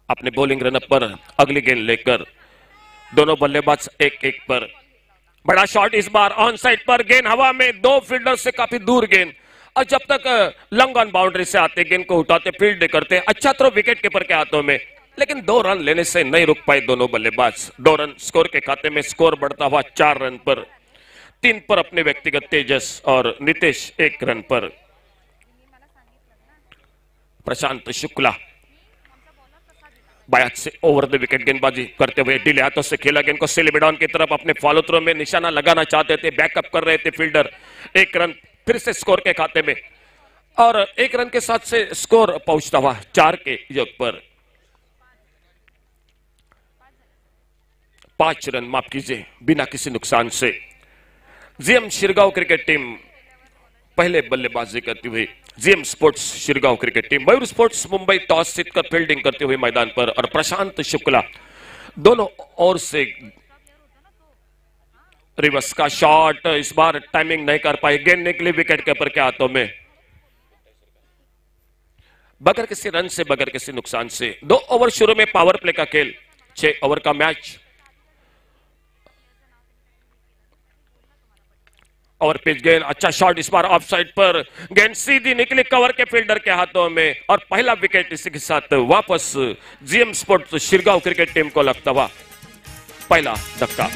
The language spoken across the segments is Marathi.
अपने बॉलिंग रनअप पर अगली गेंद लेकर दोनों बल्लेबाज 1-1 पर। बड़ा शॉट इस बार ऑन साइड पर, गेंद हवा में, दो फील्डर से काफी दूर गेंद, और जब तक लॉन्ग ऑन बाउंड्री से आते गेंद को उठाते फील्ड करते, अच्छा थ्रो विकेट कीपर के हाथों में, लेकिन 2 रन लेने से नहीं रुक पाए दोनों बल्लेबाज। 2 रन स्कोर के खाते में, स्कोर बढ़ता हुआ 4 रन पर। 3 पर अपने व्यक्तिगत तेजस और नितेश 1 रन पर। प्रशांत शुक्ला बायात से ओवर द विकेट गेंदबाजी करते हुए ढीले हाथों से खेला गेंद को सेलिब्रेडॉन की तरफ, अपने फॉलो थ्रो में निशाना लगाना चाहते थे, बैकअप कर रहे थे फील्डर। 1 रन फिर से स्कोर के खाते में, और 1 रन के साथ से स्कोर पहुंचता हुआ 4 के योग पर। 5 रन माफ कीजिए बिना किसी नुकसान से। जीएम शिरगांव क्रिकेट टीम पहले बल्लेबाजी करती हुई, GM sports Shirgaon cricket team, Mayur sports Mumbai toss जीतकर फील्डिंग करते हुए मैदान पर, और प्रशांत शुक्ला दोनों ओर से रिवर्स का शॉट, इस बार टाइमिंग नहीं कर पाए, गेंद निकली विकेट कीपर के हाथों में, बगैर किसी रन से, बगैर किसी नुकसान से। 2 ओवर शुरू में पावर प्ले का खेल, 6 ओवर का मैच। और पिच गेंद, अच्छा शॉट इस बार ऑफ साइड पर, गेंद सीधी निकली कवर के फील्डर के हाथों में, और पहला विकेट इसी के साथ वापस GM sports Shirgaon cricket team को लगता हुआ पहला धक्का।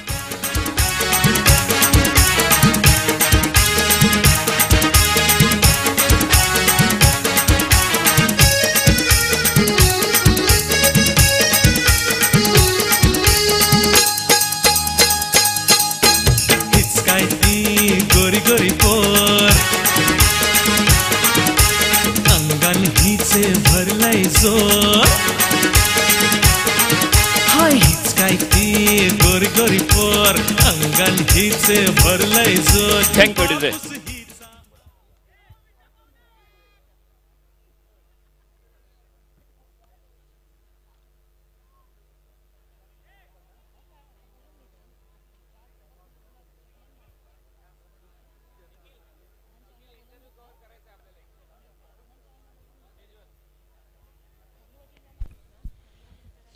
गोरी गोरी पोर अंगण हिचे भरलाय जोर, हाय हीच काय ती गोरी गोरी पोर अंगण हिचे भरलाय जोर। Thank you DJ.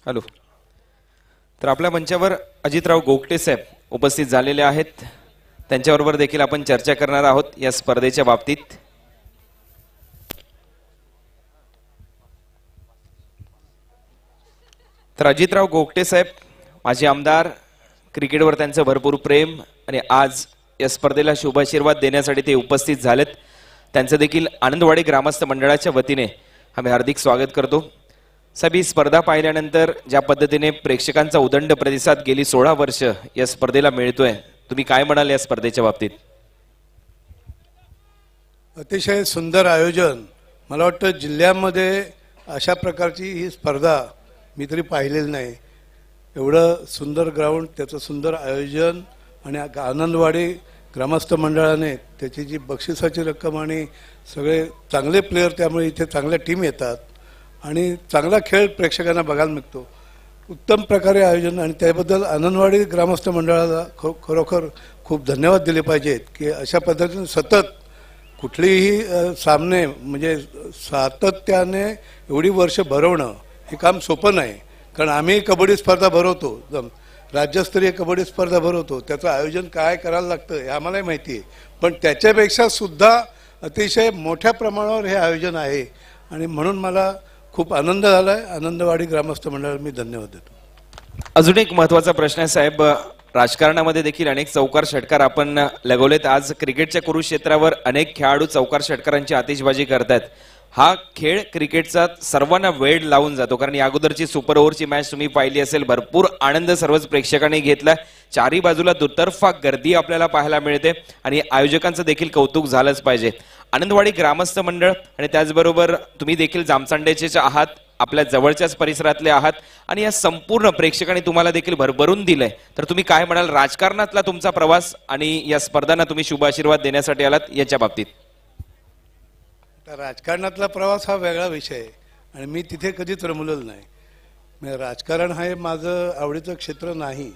हॅलो, तर आपल्या मंचावर अजितराव गोगटे साहेब उपस्थित झालेले आहेत, त्यांच्याबरोबर देखील आपण चर्चा करणार आहोत या स्पर्धेच्या बाबतीत। तर अजितराव गोगटे साहेब माजी आमदार, क्रिकेटवर त्यांचं भरपूर प्रेम, आणि आज या स्पर्धेला शुभाशीर्वाद देण्यासाठी ते उपस्थित झालेत। त्यांचं देखील आनंदवाडी ग्रामस्थ मंडळाच्या वतीने आम्ही हार्दिक स्वागत करतो। साहेब, ही स्पर्धा पाहिल्यानंतर ज्या पद्धतीने प्रेक्षकांचा उदंड प्रतिसाद गेली 16 वर्ष या स्पर्धेला मिळतोय, तुम्ही काय म्हणाल या स्पर्धेच्या बाबतीत? अतिशय सुंदर आयोजन, मला वाटतं जिल्ह्यामध्ये अशा प्रकारची ही स्पर्धा मी तरी पाहिलेली नाही। एवढं सुंदर ग्राउंड, त्याचं सुंदर आयोजन, आणि आनंदवाडी ग्रामस्थ मंडळाने त्याची जी बक्षिसाची रक्कम आणि सगळे चांगले प्लेयर, त्यामुळे इथे चांगल्या टीम येतात आणि चांगला खेळ प्रेक्षकांना बघायला मिळतो। उत्तम प्रकारे आयोजन, आणि त्याबद्दल आनंदवाडी ग्रामस्थ मंडळाला खरोखर खूप धन्यवाद दिले पाहिजेत की अशा पद्धतीने सतत कुठलीही सामने म्हणजे सातत्याने एवढी वर्ष भरवणं हे काम सोपं नाही। कारण आम्ही कबड्डी स्पर्धा भरवतो, राज्यस्तरीय कबड्डी स्पर्धा भरवतो, त्याचं आयोजन काय करायला लागतं हे आम्हालाही माहिती आहे, पण त्याच्यापेक्षा सुद्धा अतिशय मोठ्या प्रमाणावर हे आयोजन आहे, आणि म्हणून मला खूप आनंद झालाय। आनंदवाडी ग्रामस्थ मंडळाला मी धन्यवाद देतो। अजून एक महत्त्वाचा प्रश्न आहे साहेब, राजकारणामध्ये देखील अनेक चौकार षटकार आपण लगवलेत। आज क्रिकेटच्या कुरुक्षेत्रावर अनेक खेळाडू चौकार षटकारांची आतिषबाजी करतात। हा खेळ क्रिकेटचा सर्वांना वेळ लावून जातो, कारण या अगोदरची सुपर ओव्हरची मॅच तुम्ही पाहिली असेल, भरपूर आनंद सर्वच प्रेक्षकांनी घेतला। चारी बाजूला दुतर्फा गर्दी आपल्याला पाहायला मिळते, आणि आयोजकांचं देखील कौतुक झालंच पाहिजे। आनंदवाडी ग्रामस्थ मंडळ आणि त्याचबरोबर तुम्ही देखील जामचांड्याचे आहात, आपल्या जवळच्याच परिसरातले आहात, आणि या संपूर्ण प्रेक्षकांनी तुम्हाला देखील भरभरून दिलंय, तर तुम्ही काय म्हणाल राजकारणातला तुमचा प्रवास आणि या स्पर्धांना तुम्ही शुभ आशीर्वाद देण्यासाठी आलात याच्या बाबतीत? राजकारणातला प्रवास हा वेगळा विषय आहे, आणि मी तिथे कधीच रमलेलो नाही। राजकारण हे माझं आवडीचं क्षेत्र नाही।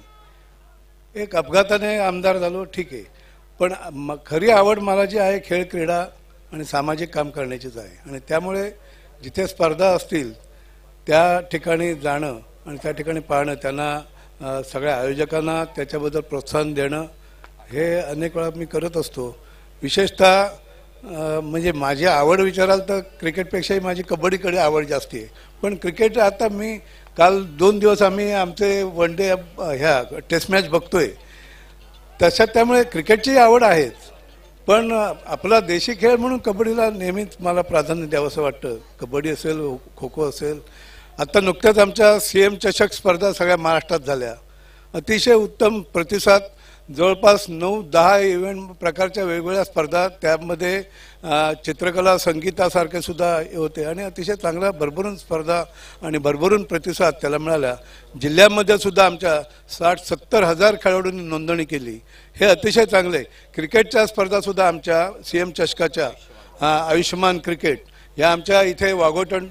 एक अपघाताने आमदार झालो, ठीक आहे, पण खरी आवड मला जी आहे खेळ, क्रीडा आणि सामाजिक काम करण्याचीच आहे, आणि त्यामुळे जिथे स्पर्धा असतील त्या ठिकाणी जाणं आणि त्या ठिकाणी पाहणं, त्यांना सगळ्या आयोजकांना त्याच्याबद्दल प्रोत्साहन देणं हे अनेक वेळा मी करत असतो. विशेषतः म्हणजे माझी आवड विचाराल तर क्रिकेटपेक्षाही माझी कबड्डीकडे आवड जास्ती आहे. पण क्रिकेट आता मी काल 2 दिवस आम्ही आमचे वन डे ह्या टेस्ट मॅच बघतोय. तशात त्यामुळे क्रिकेटची आवड आहेच, पण आपला देशी खेळ म्हणून कबड्डीला नेहमीच मला प्राधान्य द्यावं असं वाटतं. कबड्डी असेल, खो खो असेल. आता नुकत्याच आमच्या CM चषक स्पर्धा सगळ्या महाराष्ट्रात झाल्या. अतिशय उत्तम प्रतिसाद. जवळपास 9-10 इव्हेंट प्रकारच्या वेगवेगळ्या स्पर्धा, त्यामध्ये चित्रकला संगीतासारखे सुद्धा होते आणि अतिशय चांगल्या भरभरून स्पर्धा आणि भरभरून प्रतिसाद त्याला मिळाला. जिल्ह्यामध्ये सुद्धा आमच्या 60-70 हजार खेळाडूंनी नोंदणी केली. हे अतिशय चांगले. क्रिकेटच्या स्पर्धासुद्धा आमच्या CM चषकाच्या आयुष्यमान क्रिकेट या आमच्या इथे वाघोटण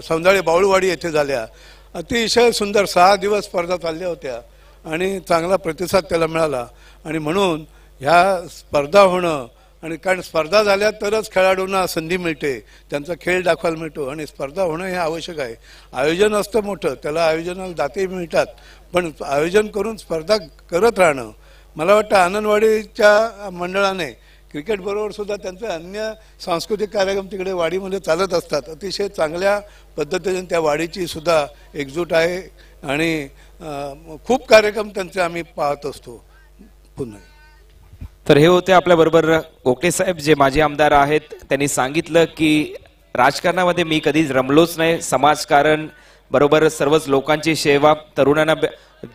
सौंदाळे बावळवाडी येथे झाल्या. अतिशय सुंदर 6 दिवस स्पर्धा चालल्या होत्या आणि चांगला प्रतिसाद त्याला मिळाला. आणि म्हणून ह्या स्पर्धा होणं, आणि कारण स्पर्धा झाल्या तरच खेळाडूंना संधी मिळते, त्यांचा खेळ दाखवायला मिळतो आणि स्पर्धा होणं हे आवश्यक आहे. आयोजन असतं मोठं, त्याला आयोजनाला दाते मिळतात, पण आयोजन करून स्पर्धा करत राहणं. मला वाटतं आनंदवाडीच्या मंडळाने क्रिकेटबरोबर सुद्धा त्यांचे अन्य सांस्कृतिक कार्यक्रम तिकडे वाडीमध्ये चालत असतात. अतिशय चांगल्या पद्धतीने त्या वाडीची सुद्धा एकजूट आहे आणि खूप कार्यक्रम त्यांचे आम्ही पाहत असतो. पुन्हा तर हे होते आपल्या बरोबर गोगटे साहेब, जे माजी आमदार आहेत. त्यांनी सांगितलं की राजकारणामध्ये मी कधीच रमलोच नाही. समाजकारण बरोबर सर्वच लोकांची सेवा, तरुणांना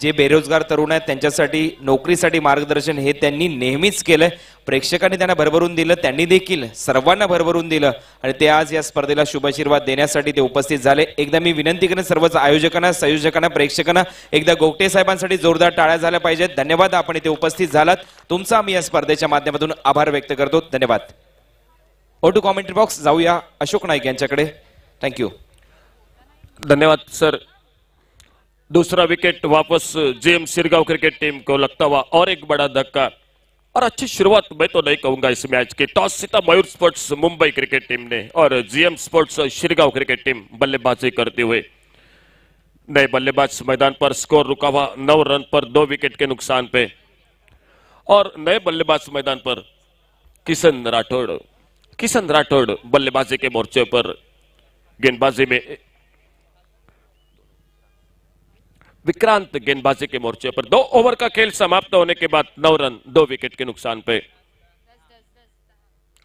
जे बेरोजगार तरुण आहेत त्यांच्यासाठी नोकरीसाठी मार्गदर्शन हे त्यांनी नेहमीच केलंय. प्रेक्षकांनी त्यांना भरभरून दिलं, त्यांनी देखील सर्वांना भरभरून दिलं आणि ते आज या स्पर्धेला शुभाशीर्वाद देण्यासाठी ते उपस्थित झाले. एकदा मी विनंती करेन सर्वच आयोजकांना, संयोजकांना, प्रेक्षकांना एकदा गोगटे साहेबांसाठी जोरदार टाळ्या झाल्या पाहिजेत. धन्यवाद, आपण इथे उपस्थित झालात. तुमचा आम्ही या स्पर्धेच्या माध्यमातून आभार व्यक्त करतो. धन्यवाद. ओ टू कॉमेंट्री बॉक्स जाऊया अशोक नाईक यांच्याकडे. थँक्यू. धन्यवाद सर. दूसरा विकेट वापस GM सिरगांव क्रिकेट टीम को लगता हुआ और एक बड़ा धक्का और अच्छी शुरुआत मैं तो नहीं कहूंगा इस मैच की. टॉस जीता Mayur sports Mumbai cricket team ने और GM sports Shirgaon cricket team बल्लेबाजी करते हुए. नए बल्लेबाज मैदान पर. स्कोर रुका हुआ 9 रन पर 2 विकेट के नुकसान पे. और नए बल्लेबाज मैदान पर किशन राठौड़ बल्लेबाजी के मोर्चे पर. गेंदबाजी में विक्रांत गेंदबाजी के मोर्चे पर. 2 ओवर का खेल समाप्त होने के बाद 9 रन 2 विकेट के नुकसान पे.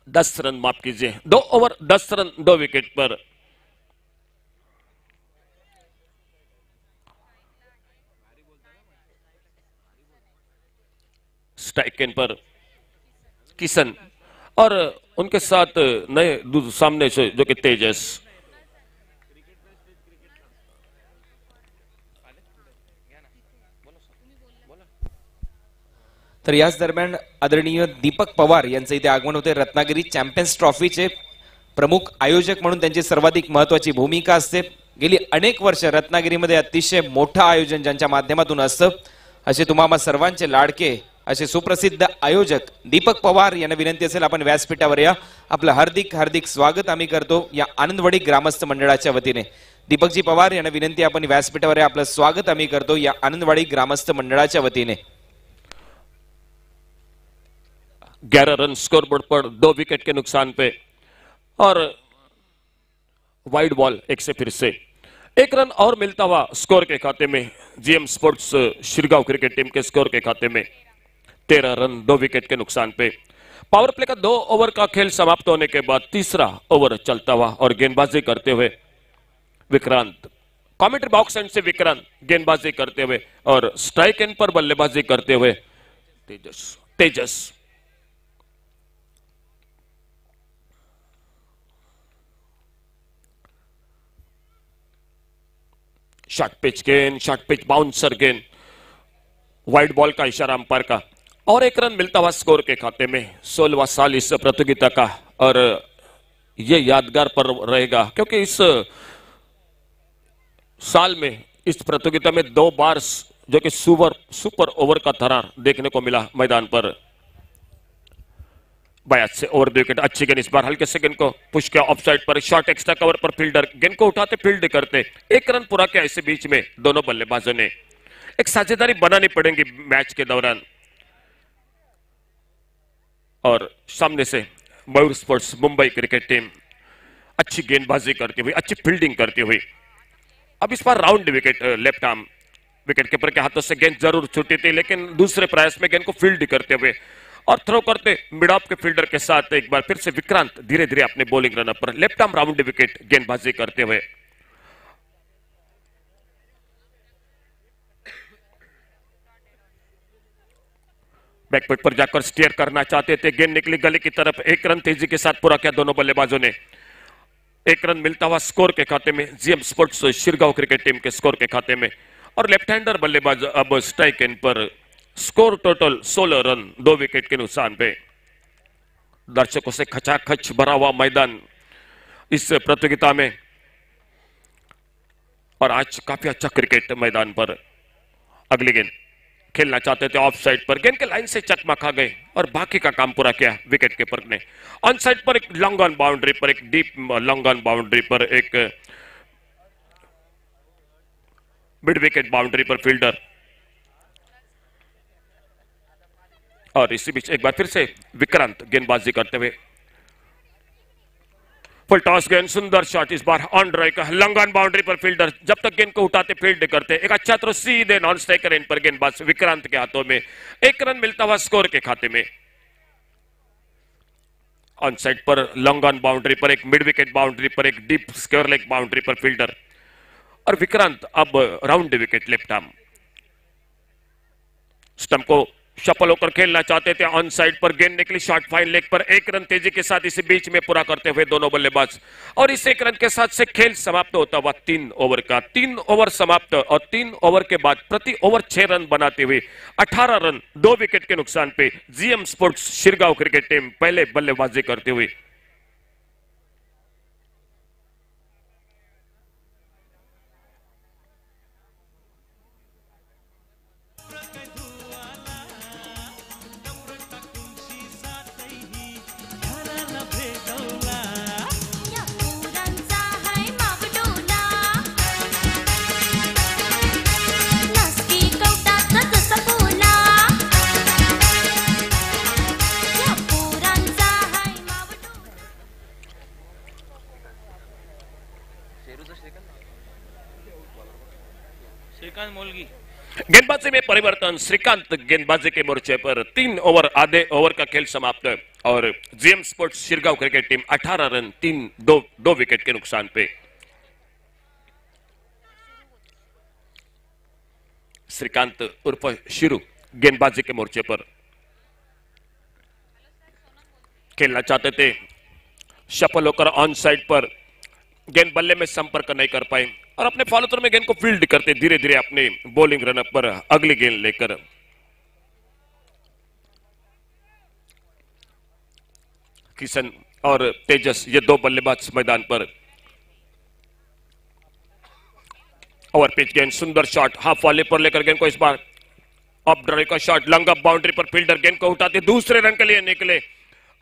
10 रन, माफ कीजिए, 2 ओवर 10 रन 2 विकेट पर. स्ट्राइक एंड पर किशन और उनके साथ नए सामने से जो कि तेजस. तर याच दरम्यान आदरणीय दीपक पवार यांचे इथे आगमन होते. रत्नागिरी चॅम्पियन्स ट्रॉफीचे प्रमुख आयोजक म्हणून त्यांची सर्वाधिक महत्वाची भूमिका असते. गेली अनेक वर्ष रत्नागिरीमध्ये अतिशय मोठं आयोजन ज्यांच्या माध्यमातून असतं, असे तुम्हा सर्वांचे लाडके असे सुप्रसिद्ध आयोजक दीपक पवार यांना विनंती असेल आपण व्यासपीठावर या. आपलं हार्दिक हार्दिक स्वागत आम्ही करतो या आनंदवाडी ग्रामस्थ मंडळाच्या वतीने. दीपकजी पवार यांना विनंती, आपण व्यासपीठावर या. आपलं स्वागत आम्ही करतो या आनंदवाडी ग्रामस्थ मंडळाच्या वतीने. 11 रन स्कोरबोर्ड पर 2 विकेट के नुकसान पे और वाइड बॉल एक से फिर से 1 रन और मिलता हुआ स्कोर के खाते में. GM sports Shirgaon cricket team के स्कोर के खाते में 13 रन 2 विकेट के नुकसान पे. पावर प्ले का 2 ओवर का खेल समाप्त होने के बाद तीसरा ओवर चलता हुआ और गेंदबाजी करते हुए विक्रांत. कमेंट्री बॉक्स एंड से विक्रांत गेंदबाजी करते हुए और स्ट्राइक एंड पर बल्लेबाजी करते हुए तेजस. शॉर्ट पिच बाउंसर गेंद, वाइड बॉल का इशारा अंपायर का और 1 रन मिलता हुआ स्कोर के खाते में. 16वां साल इस प्रतियोगिता का और ये यादगार पर रहेगा क्योंकि इस साल में इस प्रतियोगिता में 2 बार जो कि सुपर ओवर का थरार देखने को मिला मैदान पर. बायस से ओवर द विकेट, अच्छी गेंद इस बार हल्के से गेंद को पुश किया ऑफ साइड पर, शॉट एक्स्ट्रा कवर पर फील्डर गेंद को उठाते फील्ड करते, एक रन पूरा किया। इसी बीच में दोनों बल्लेबाजों ने एक साझेदारी बनानी पड़ेगी मैच के दौरान। और सामने से Mayur sports Mumbai cricket team अच्छी गेंदबाजी करती हुई, अच्छी फील्डिंग करती हुई। अब इस बार round wicket, left arm wicket keeper के हाथों से गेंद जरूर छूटी थी, लेकिन दूसरे प्रयास में गेंद को फील्ड करते हुए और थ्रो करते मिड ऑफ के फील्डर के साथ एक बार फिर से विक्रांत धीरे धीरे अपने बॉलिंग रन पर लेफ्ट आर्म राउंड विकेट गेंदबाजी करते हुए। बैकफुट पर जाकर स्टीयर करना चाहते थे, गेंद निकली गली की तरफ, एक रन तेजी के साथ पूरा किया दोनों बल्लेबाजों ने। एक रन मिलता हुआ स्कोर के खाते में GM sports Shirgaon cricket team के स्कोर के खाते में। और लेफ्ट हैंडर बल्लेबाज अब स्ट्राइक एंड पर, स्कोर टोटल 16 रन 2 विकेट के नुकसान पे। दर्शकों से खचाखच भरा हुआ मैदान इस प्रतियोगिता में, और आज काफी अच्छा क्रिकेट मैदान पर। अगली गेंद खेलना चाहते थे ऑफ साइड पर, गेंद के लाइन से चकमा खा गए और बाकी का काम पूरा किया विकेट कीपर ने। ऑन साइड पर एक लॉन्ग ऑन बाउंड्री पर, एक डीप लॉन्ग ऑन बाउंड्री पर, एक मिड विकेट बाउंड्री पर फील्डर। और इसी बीच एक बार फिर से विक्रांत गेंदबाजी करते हुए, फुल टॉस गेंद, सुंदर शॉट इस बार ऑन ड्राइव का, लॉन्ग ऑन बाउंड्री पर फील्डर जब तक गेंद को उठाते फील्ड करते, एक अच्छा थ्रो सीधे नॉन स्ट्राइकर एंड पर गेंदबाज विक्रांत के हाथों में, एक रन मिलता हुआ स्कोर के खाते में। ऑन साइड पर लॉन्ग ऑन बाउंड्री पर, एक मिड विकेट बाउंड्री पर, एक डीप स्क्वायर लेग बाउंड्री पर फील्डर। और विक्रांत अब round wicket left arm, stump को शफल होकर खेलना चाहते थे, ऑन साइड पर गेंद निकली शॉर्ट फाइन लेग पर, एक रन तेजी के साथ इसी बीच में पूरा करते हुए दोनों बल्लेबाज। और इस एक रन के साथ से खेल समाप्त होता हुआ 3 ओवर का, 3 ओवर समाप्त, और 3 ओवर के बाद प्रति ओवर 6 रन बनाते हुए 18 रन 2 विकेट के नुकसान पे GM sports Shirgaon cricket team पहले बल्लेबाजी करते हुए। गेंदबाजी में परिवर्तन, श्रीकांत गेंदबाजी के मोर्चे पर, 3 ओवर आधे ओवर का खेल समाप्त, और GM sports Shirgaon cricket team 18 run 2 wicket के नुकसान पे। श्रीकांत उर्फ शिरू गेंदबाजी के मोर्चे पर खेलना चाहते थे, सफल होकर ऑन साइड पर गेंद बल्ले में संपर्क नहीं कर पाए और अपने फॉलो थ्रू में गेंद को फील्ड करते धीरे धीरे अपने बॉलिंग रन पर अगली गेंद लेकर। किशन और तेजस ये 2 बल्लेबाज मैदान पर। ओवर पिच गेंद, सुंदर शॉट हाफ वॉली पर लेकर गेंद को इस बार ऑफ ड्राइव का शॉट, लॉन्ग अप बाउंड्री पर फील्डर गेंद को उठाते दूसरे रन के लिए निकले,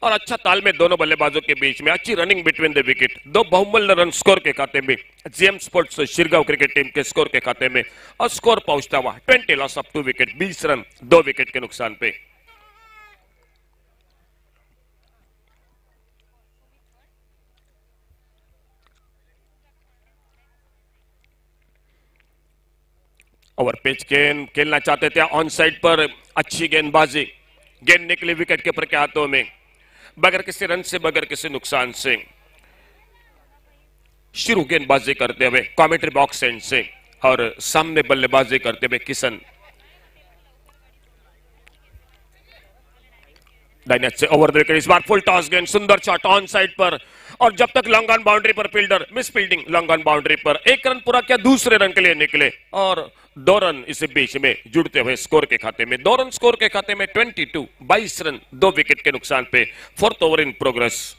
और अच्छा तालमेल दोनों बल्लेबाजों के बीच में, अच्छी रनिंग बिटवीन द विकेट, 2 बहुमूल्य रन स्कोर के खाते में GM sports Shirgaon cricket team के स्कोर के खाते में, और स्कोर पहुंचता हुआ 20 loss of 2 wicket, 20 run 2 wicket के नुकसान पे। ओवर पिच गेंद खेलना चाहते थे ऑन साइड पर, अच्छी गेंदबाजी, गेंद निकली विकेट कीपर के हाथों में, बगैर किसी रन से, बगैर किसी नुकसान से। शुरू गेंदबाजी करते हुए कमेंट्री बॉक्स एंड से, और सामने बल्लेबाजी करते हुए किशन। दाहिने से ओवर द विकेट इस बार फुल टॉस गेंद, सुंदर शॉट ऑन साइड पर, और जब तक लॉन्ग ऑन बाउंड्री पर fielder misfielding, long on boundary पर, 1 रन पूरा किया, दूसरे रन के लिए निकले, और 2 रन इस बीच में जुड़ते हुए स्कोर के खाते में, 2 रन स्कोर के खाते में, 22 रन 2 विकेट के नुकसान पे। 4th over in progress.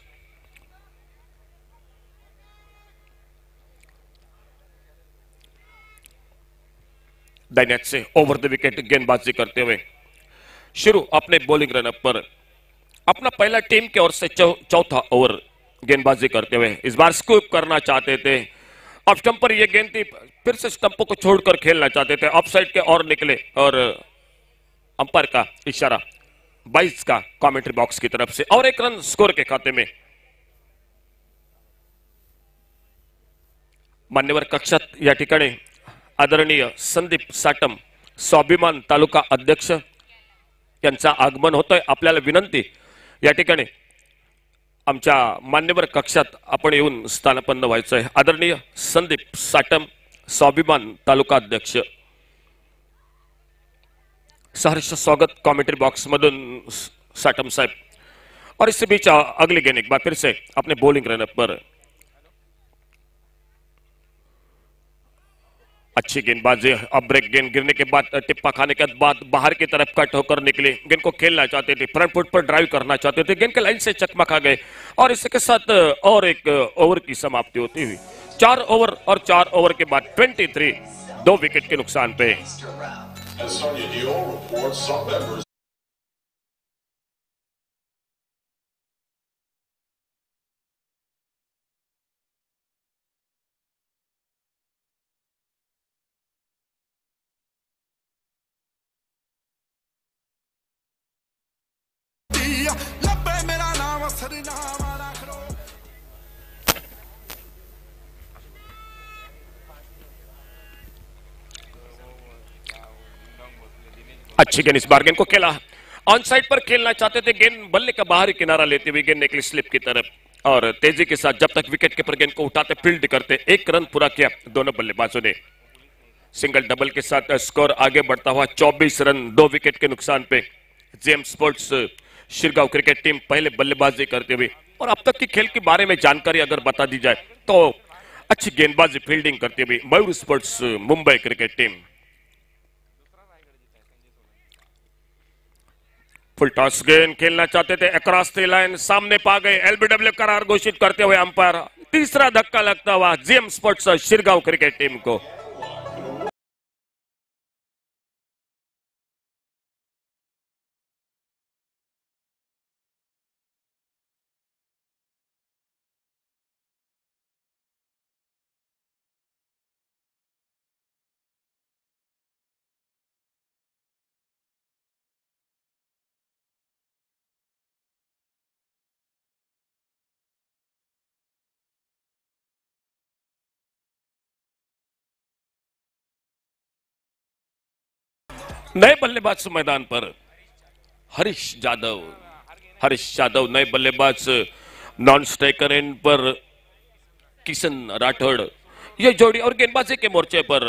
दाहिने से ओवर द विकेट गेंदबाजी करते हुए शुरू अपने बॉलिंग रन पर, अपना पहला टीम की ओर से चौथा ओवर गेंदबाजी करते हुए इस बार स्कूप करना चाहते थे। ऑफ स्टंप पर यह गेंद थी, फिर से स्टंपों को छोड़कर खेलना चाहते थे। ऑफ साइड के और निकले और अंपायर का इशारा 22 का कमेंट्री बॉक्स की तरफ से और एक रन स्कोर के खाते में। मान्यवर कक्षात या ठिकाणी आदरणीय संदीप साटम स्वाभिमान तालुका अध्यक्ष यांचा आगमन होतोय। आपल्याला विनंती या ठिकाणी आमच्या मान्यवर कक्षात आपण येऊन स्थानपन्न व्हायचं आहे। आदरणीय संदीप साटम स्वाभिमान तालुका अध्यक्ष, सहर्ष स्वागत कमेंट्री बॉक्स मधून साटम साहब। और इससे बीच अगली गेंद एक बार फिर से अपने बॉलिंग रनअप पर अच्छी गेंदबाजी। अब ब्रेक गेंद गिरने के बाद टिप्पा खाने के बाद बाहर की तरफ कट होकर निकले। गेंद को खेलना चाहते थे, फ्रंट फुट पर ड्राइव करना चाहते थे, गेंद के लाइन से चकमा खा गए और इसके साथ और एक ओवर की समाप्ति होती हुई। 4 ओवर और 4 ओवर के बाद 23 2 विकेट के नुकसान पे। अच्छी गेंद, इस बार गेंद को खेला ऑन साइड पर खेलना चाहते थे। गेंद बल्ले का बाहरी किनारा लेते हुए गेंद निकली स्लिप की तरफ और तेजी के साथ जब तक विकेट कीपर गेंद को उठाते फील्ड करते। 1 रन पूरा किया दोनों बल्लेबाजों ने। सिंगल डबल के साथ स्कोर आगे बढ़ता हुआ 24 रन 2 विकेट के नुकसान पे। JM sports Shirgaon cricket team पहले बल्लेबाजी करते हुए और अब तक की खेल के बारे में जानकारी अगर बता दी जाए तो अच्छी गेंदबाजी फील्डिंग करते हुए Mayur sports Mumbai cricket team. फुल टॉस गेंद खेलना चाहते थे, अक्रॉस द लाइन सामने पा गए। एलबीडब्ल्यू करार घोषित करते हुए अंपायर। तीसरा धक्का लगता हुआ JM sports Shirgaon cricket team को। नए बल्लेबाज मैदान पर हरीश यादव नए बल्लेबाज। नॉन स्ट्राइकर एंड पर किशन राठौड़ ये जोड़ी और गेंदबाजी के मोर्चे पर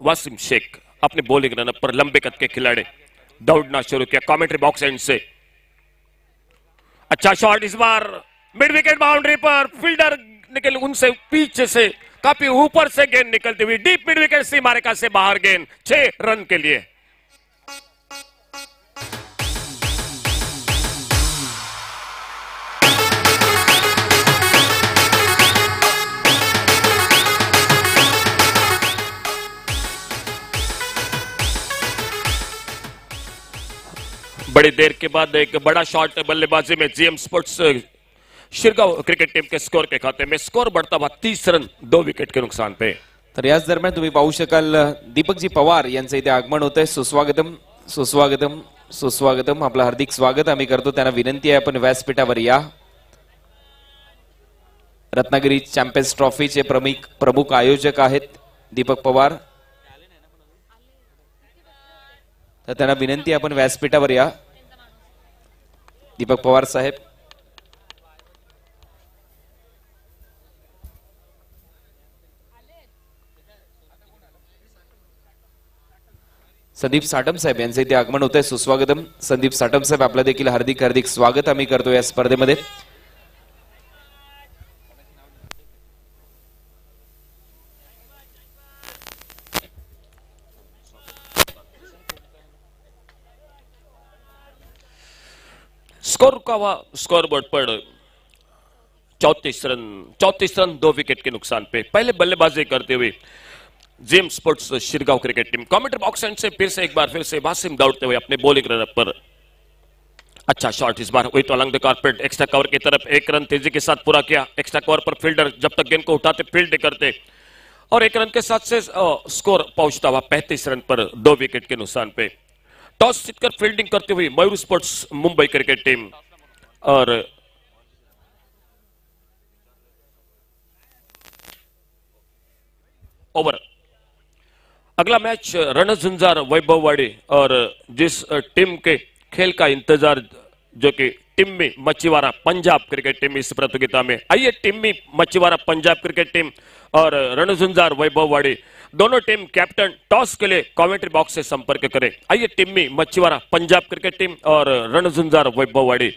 वासिम शेख अपने बॉलिंग रनअप पर लंबे कद के खिलाड़ी दौड़ना शुरू किया कमेंट्री बॉक्स एंड से। अच्छा शॉट, इस बार मिड विकेट बाउंड्री पर फील्डर निकल उनसे पीछे से काफी ऊपर से गेंद निकलती हुई डीप मिड विकेट सीमारेखा से बाहर गेंद 6 रन के लिए। बड़ी देर के बाद एक बड़ा शॉट बल्लेबाजी में JM sports Shirgaon cricket team के स्कोर के खाते में। स्कोर बढ़ता हुआ 30 रन 2 विकेट के नुकसान पे। तर याच दरम्यान तुम्ही पाहू शकाल दीपकजी पवार यांचं इथे आगमन होत आहे। सुस्वागतम सुस्वागतम सुस्वागतम, आपलं हार्दिक स्वागत आम्ही करतो। त्यांना विनंती आहे आपण व्यासपीठावर या। रत्नागिरी चॅम्पियन्स ट्रॉफीचे प्रमुख आयोजक आहेत दीपक पवार, तर त्यांना विनंती आहे आपण व्यासपीठावर या। दीपक पवार साहेब, संदीप साटम साहेब यांचे इथे आगमन होत आहे। सुस्वागतम संदीप साटम साहेब, आपलं देखील हार्दिक हार्दिक स्वागत आम्ही करतो या स्पर्धेमध्ये। स्कोर का हुआ स्कोर बोर्ड पर 34 रन 2 विकेट के नुकसान पे। पहले बल्लेबाजी करते हुए JM sports Shirgaon cricket team. Commentary box end से फिर से एक बार फिर से वासिम दौड़ते हुए अपने बॉलिंग रनअप पर। अच्छा शॉट इस bar with along the carpet extra cover की तरफ, एक रन तेजी के साथ पूरा किया। एक्स्ट्रा कवर पर फील्डर जब तक गेंद को उठाते फील्ड करते और एक रन के साथ से स्कोर पहुंचता हुआ 35 रन पर 2 विकेट के नुकसान पे। टॉस जीतकर फील्डिंग करती हुई Mayur sports Mumbai cricket team और ओवर अगला मैच रणझुंझार वैभववाड़ी और जिस टीम के खेल का इंतजार जो कि टिम्मी मच्छीवाड़ा पंजाब क्रिकेट टीम इस प्रतियोगिता में। आइए टिम्मी मच्छीवाड़ा पंजाब क्रिकेट टीम और रणझुंझार वैभववाड़ी दोनों टीम कैप्टन टॉस के लिए कमेंट्री बॉक्स से संपर्क करें। आइए टिम्मी मच्छीवाड़ा पंजाब क्रिकेट टीम और रणझुंझार वैभववाड़ी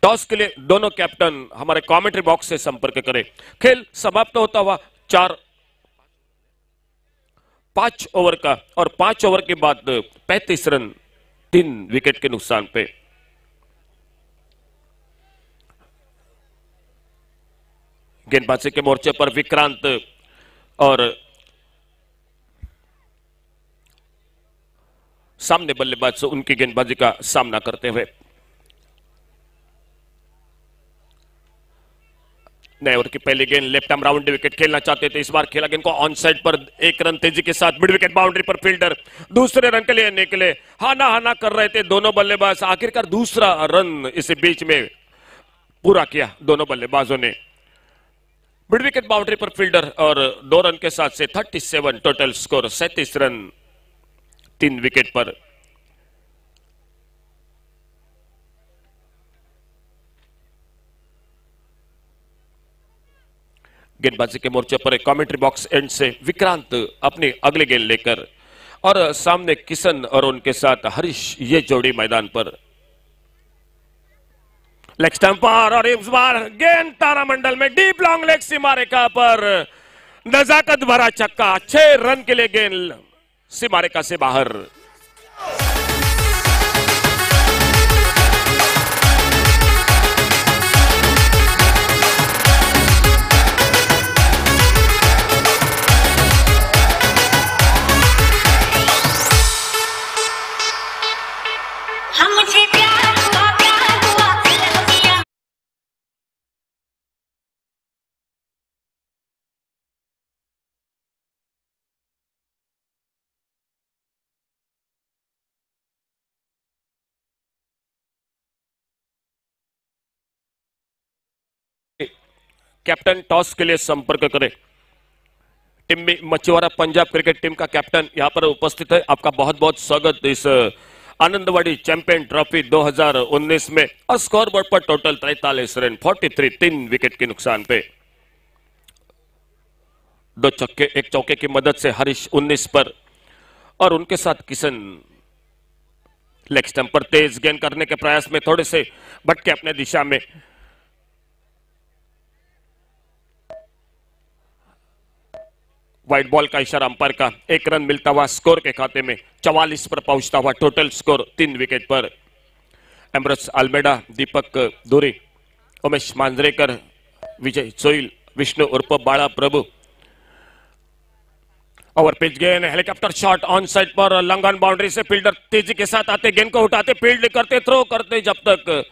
टॉस के लिए दोनों कैप्टन हमारे कमेंट्री बॉक्स से संपर्क करें। खेल समाप्त होता हुआ 5 ओवर का और 5 ओवर के बाद 35 रन 3 विकेट के नुकसान पे। गेंदबाजी के मोर्चे पर विक्रांत और सामने बल्लेबाज उनकी गेंदबाजी का सामना करते हुए। नए ओवर की पहली गेंद लेफ्ट आर्म राउंड विकेट खेलना चाहते थे, इस बार खेला गेंद को ऑन साइड पर, एक रन तेजी के साथ मिड विकेट बाउंड्री पर फील्डर दूसरे रन के लिए निकले, हाना कर रहे थे दोनों बल्लेबाज, आखिरकार दूसरा रन इस बीच में पूरा किया दोनों बल्लेबाजों ने। मिड विकेट बाउंड्री पर फील्डर और 2 रन के साथ से 37 टोटल स्कोर, 37 रन 3 विकेट पर। गेंदबाजी के मोर्चे पर कमेंट्री बॉक्स एंड से विक्रांत अपनी अगली गेंद लेकर और सामने किशन और उनके साथ हरीश, ये जोड़ी मैदान पर। लेग स्टंप पर और इस बार गेंद तारामंडल में डीप लॉन्ग लेग सीमा रेखा पर नजाकत भरा छक्का, 6 रन के लिए गेंद सीमा रेखा से बाहर। कैप्टन टॉस के लिए संपर्क करें। टिम्मी मच्छीवाड़ा पंजाब क्रिकेट टीम का कैप्टन यहां पर उपस्थित है। आपका बहुत बहुत स्वागत इस आनंदवाड़ी चैंपियन ट्रॉफी 2019 में। और स्कोर बोर्ड पर टोटल 43 रन 43 3 विकेट के नुकसान पे। 2 छक्के 1 चौके की मदद से हरीश 19 पर और उनके साथ किशन लेग स्टंप पर तेज गेंद करने के प्रयास में थोड़े से भटके अपने दिशा में। व्हाइट बॉल का इशारा अंपायर का, 1 रन मिलता हुआ स्कोर के खाते में 44 पर पहुंचता हुआ टोटल स्कोर 3 विकेट पर। एम्ब्रस अल्मेडा, दीपक धुरी, उमेश मांजरेकर, विजय सोइल, विष्णु उर्फ बाड़ा प्रभु। ओवर पिच गेंद, helicopter shot on side per, long on boundary say fielder तेजी के साथ आते, गेंद को उठाते, फील्ड करते, थ्रो करते, जब तक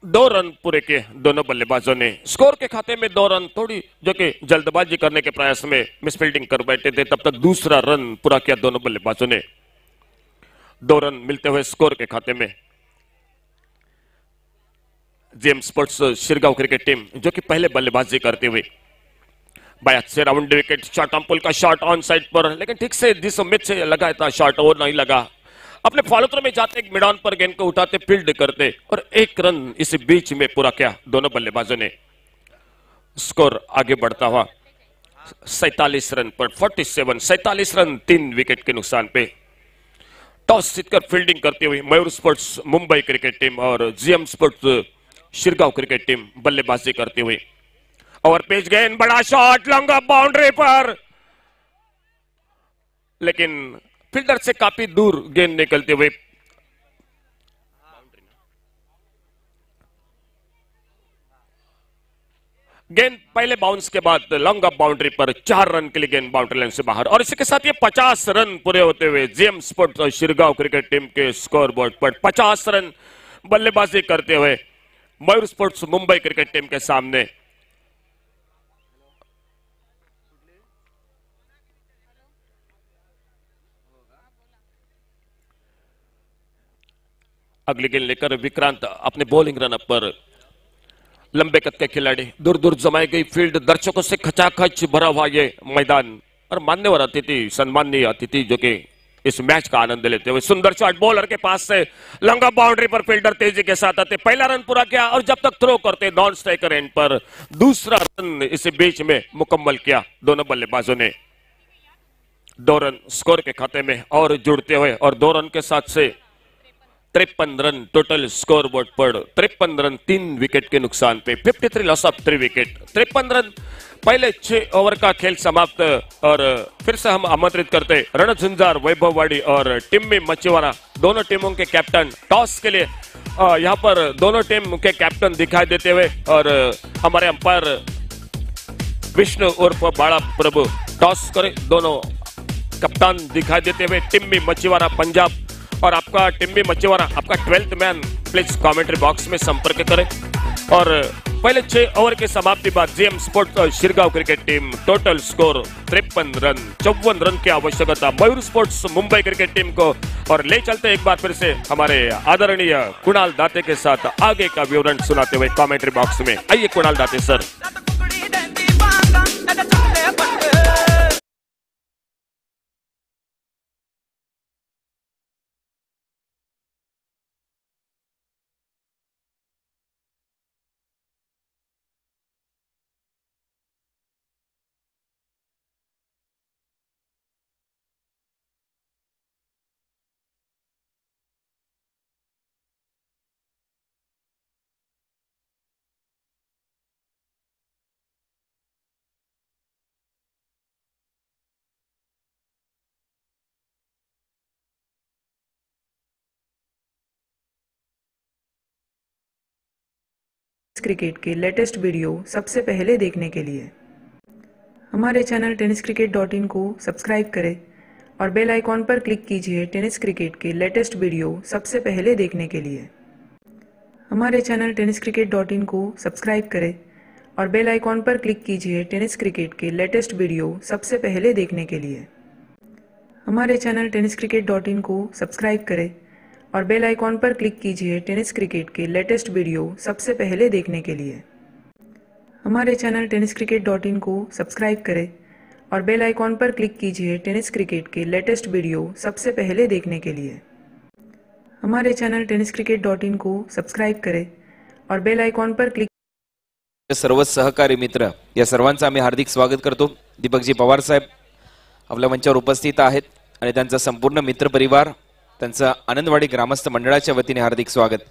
2 रन पूरे किए दोनों बल्लेबाजों ने। स्कोर के खाते में 2 रन, थोड़ी जो कि जल्दबाजी करने के प्रयास में मिसफील्डिंग कर बैठे थे, तब तक दूसरा रन पूरा किया दोनों बल्लेबाजों ने। 2 रन मिलते हुए स्कोर के खाते में GM sports Shirgaon cricket team जो कि पहले बल्लेबाजी करते हुए। 82 round wicket, short arm pull का शॉट ऑन साइड पर, लेकिन ठीक से जिस उम्मीद से लगाया था शॉट वो नहीं लगा। अपने फॉलो थ्रो में जाते मिड ऑन पर गेंद को उठाते, फील्ड करते और 1 रन इस बीच में पूरा किया दोनों बल्लेबाजों ने। स्कोर आगे बढ़ता हुआ 47 रन पर 47 रन 3 विकेट के नुकसान पे। टॉस जीतकर फील्डिंग करती हुई Mayur sports Mumbai cricket team और GM sports Shirgaon cricket team बल्लेबाजी करती हुई। ओवर पिच गेंद, बड़ा शॉट लॉन्ग ऑफ बाउंड्री पर, लेकिन फील्डर से काफी दूर गेंद निकलते हुए गेंद पहले बाउंस के बाद लॉन्ग ऑफ बाउंड्री पर 4 रन के लिए गेंद बाउंड्री लाइन से बाहर। और इसी के साथ ये 50 रन पूरे होते हुए जीएम स्पोर्ट्स और शिरगांव क्रिकेट टीम के स्कोर बोर्ड पर 50 रन बल्लेबाजी करते हुए Mayur sports Mumbai cricket team के सामने। अगली गेंद लेकर विक्रांत अपने बॉलिंग रनअप पर। लंबे कद के खिलाड़ी, दूर दूर जमाई गई फील्ड, दर्शकों से खचाखच भरा हुआ ये मैदान और मान्यवर अतिथि, सम्माननीय अतिथि जो कि इस मैच का आनंद लेते हुए। सुंदर शॉट बॉलर के पास से लंगा बाउंड्री पर, फील्डर तेजी के साथ आते, पहला रन पूरा किया और जब तक थ्रो करते नॉन स्ट्राइकर एंड पर दूसरा रन इस बीच में मुकम्मल किया दोनों बल्लेबाजों ने। 2 रन स्कोर के खाते में और जुड़ते हुए और 2 रन के साथ से 53 रन टोटल स्कोर बोर्ड पर। 53 रन 3 विकेट के नुकसान पे, 53 लॉस ऑफ 3 विकेट। 53 रन पहले 6 ओवर का खेल समाप्त। और फिर से हम आमंत्रित करते रणझुंझार, वैभववाड़ी और टिम्मी मच्छीवाड़ा दोनों टीमों के कैप्टन टॉस के लिए यहाँ पर दोनों टीम के कैप्टन दिखाई देते हुए और हमारे अंपायर विष्णु उर्फ बाड़ा प्रभु टॉस करे। दोनों कप्तान दिखाई देते हुए टिम्मी मच्छीवाड़ा पंजाब और आपका टिम्मी मच्छीवाड़ा आपका 12th man please commentary box में संपर्क करें। और पहले 6 ओवर की समाप्ति बाद GM sports Shirgaon cricket team total score 53 run, 54 run की आवश्यकता Mayur sports Mumbai cricket team को। और ले चलते एक बार फिर से हमारे आदरणीय कुणाल दाते के साथ आगे का विवरण सुनाते हुए कमेंट्री बॉक्स में। आइए कुणाल दाते सर। क्रिकेट के लेटेस्ट वीडियो सबसे पहले देखने के लिए हमारे चैनल tenniscricket.in को सब्सक्राइब करें और बेल आइकॉन पर क्लिक कीजिए टेनिस क्रिकेट के लेटेस्ट वीडियो सबसे पहले देखने के लिए। हमारे चैनल tenniscricket.in को सब्सक्राइब करें और बेल आइकॉन पर क्लिक कीजिए टेनिस क्रिकेट के लेटेस्ट वीडियो सबसे पहले देखने के लिए। हमारे चैनल tenniscricket.in को सब्सक्राइब करें और बेल आइकॉन पर क्लिक कीजिए टेनिस क्रिकेट के लेटेस्ट वीडियो सबसे पहले देखने के लिए। हमारे चैनल tenniscricket.in को सब्सक्राइब करें और बेल आइकॉन पर क्लिक कीजिए टेनिस क्रिकेट के लेटेस्ट वीडियो सबसे पहले देखने के लिए। हमारे चैनल tenniscricket.in को सब्सक्राइब करें और बेल आइकॉन पर क्लिक। सर्व सहकारी मित्र या सर्वांचं आम्ही हार्दिक स्वागत करतो। दीपकजी पवार साहेब आपल्या मंचावर उपस्थित आहेत आणि त्यांचा संपूर्ण मित्र परिवार, त्यांचा आनंदवाडी ग्रामस्थ मंडळाच्या वतीने हार्दिक स्वागत।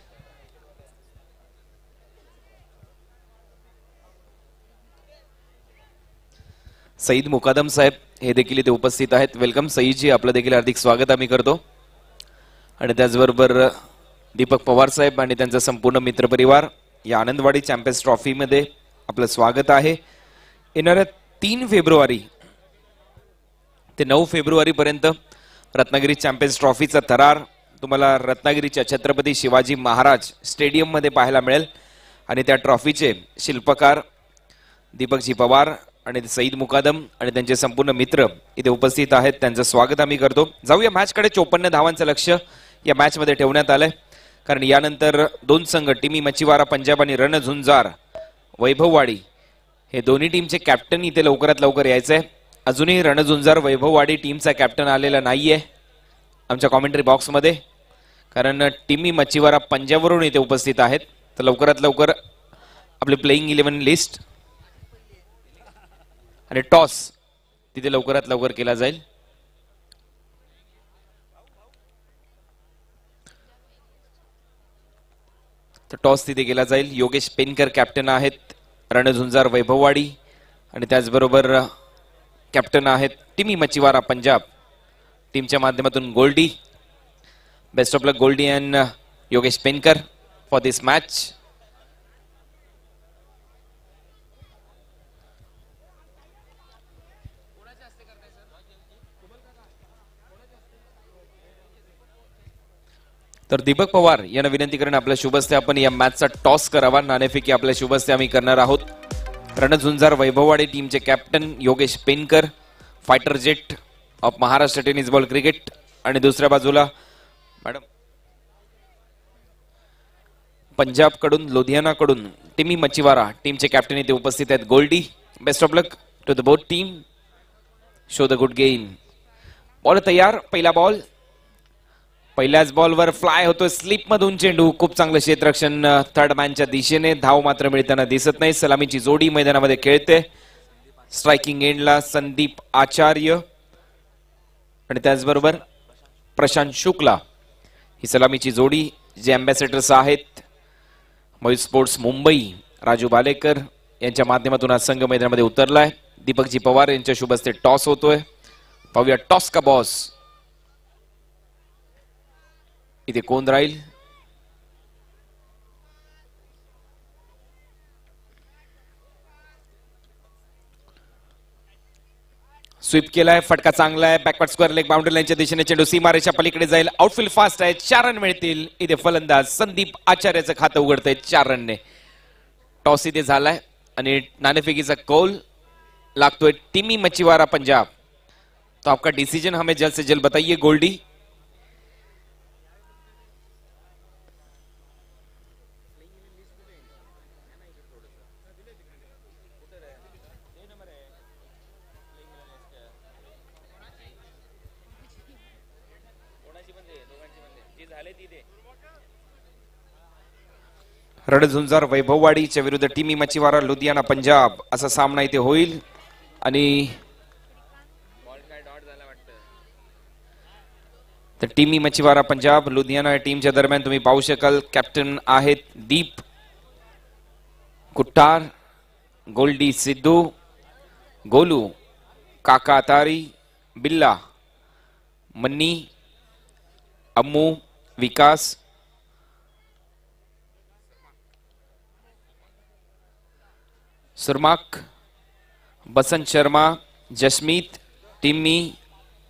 सईद मुकादम साहेब हे देखील इथे उपस्थित आहेत। वेलकम सईदजी, आपलं देखील हार्दिक स्वागत आम्ही करतो। आणि त्याचबरोबर दीपक पवार साहेब आणि त्यांचा संपूर्ण मित्र परिवार या आनंदवाडी चॅम्पियन्स ट्रॉफी मध्ये आपलं स्वागत आहे। येणाऱ्या 3 फेब्रुवारी ते 9 फेब्रुवारी पर्यंत रत्नागिरी चॅम्पियन्स ट्रॉफीचा थरार तुम्हाला रत्नागिरीच्या छत्रपती शिवाजी महाराज स्टेडियम मध्ये पाहायला मिळेल आणि त्या ट्रॉफीचे शिल्पकार दीपकजी पवार आणि सईद मुकादम आणि त्यांचे संपूर्ण मित्र इथे उपस्थित आहेत। त्यांचं स्वागत आम्ही करतो। जाऊया मॅच कडे। 54 धावांचं लक्ष्य या मॅच मध्ये ठेवण्यात आलंय, कारण यानंतर 2 संघ टिमी मच्छीवाड़ा पंजाब आणि रणझुंजार वैभववाड़ी हे दोन्ही टीमचे कॅप्टन इथे लवकरात लवकर यायचे। अजूनही रणझुंजार वैभववाड़ी टीमचा कॅप्टन आलेला नाहीये आमच्या कमेंट्री बॉक्स मध्ये, कारण टिमी मच्छीवाड़ा पंजाबवरून इथे उपस्थित आहेत। तर लवकरात लवकर आपले प्लेइंग 11 लिस्ट आणि टॉस तिथे लवकरात लवकर केला जाईल। तर टॉस तिथे केला जाईल। योगेश पेनकर कॅप्टन आहेत रणझुंजार वैभववाड़ी आणि त्याचबरोबर कॅप्टन आहेत टिमी मच्छीवाड़ा पंजाब टीमच्या माध्यमातून Goldy. Best of luck Goldy and Yogesh Penkar for this match. तर दीपक पवार यांना विनंती करून आपल्या शुभस्ते आपण या मॅचचा टॉस करावा. नाणेफेकी आपल्या शुभस्ते आम्ही करणार आहोत. रणझुंजार वैभववाडी टीमचे captain Yogesh पेनकर, fighter jet of Maharashtra tennis ball cricket, आणि दुसऱ्या बाजूला मॅडम पंजाब कडून लुधियाना कडून टिमी मचिवारा टीमचे कॅप्टन इथे उपस्थित आहेत. Goldy, best of luck to the both team, show the good game. Ball तयार, पहिला बॉल, पहिल्याच बॉलवर फ्लाय होतोय स्लिप मधून चेंडू. खूप चांगलं क्षेत्ररक्षण थर्ड मॅनच्या दिशेने, धाव मात्र मिळताना दिसत नाही. सलामीची जोडी मैदानामध्ये खेळते. स्ट्रायकिंग एंडला संदीप आचार्य आणि त्याचबरोबर प्रशांत शुक्ला ही सलामीची जोडी. जे अँबॅसेडर्स आहेत मयूर स्पोर्ट्स मुंबई, राजू बालेकर यांच्या माध्यमातून आज संघ मैदानामध्ये उतरलाय. दीपकजी पवार यांच्या शुभ हस्ते टॉस होतोय. पाहूया टॉस का बॉस इथे कोण राहील. स्वीप केलाय, फटका चांगला आहे. बॅकवर्ड स्क्वेअर लेग बाउंड्री लाईनच्या दिशेने चेंडू सीमारेषा पलीकडे जाईल. आउटफील्ड फास्ट आहे. 4 रन मिळतील. इथे फलंदाज संदीप आचार्याचं खातं उघडतंय 4 रनने. टॉस इथे झालाय आणि नाणेफेकीचा कौल लागतोय टिमी मचिवारा पंजाब. तो आपका डिसीजन हमें जल्द से जल्द बताइए गोल्डी. रणझुंजार वैभववाडीच्या विरुद्ध टिमी मचिवारा लुधियाना पंजाब असा सामना इथे होईल. आणि तर टिमी मचिवारा पंजाब लुधियाना टीमच्या दरम्यान तुम्ही पाहू शकाल कॅप्टन आहेत दीप कुट्टार, गोल्डी सिद्धू, गोलू, काका तारी, बिल्ला, मन्नी, अम्मू, विकास, सुरमाक, बसंत शर्मा, जसमीत, टिम्मी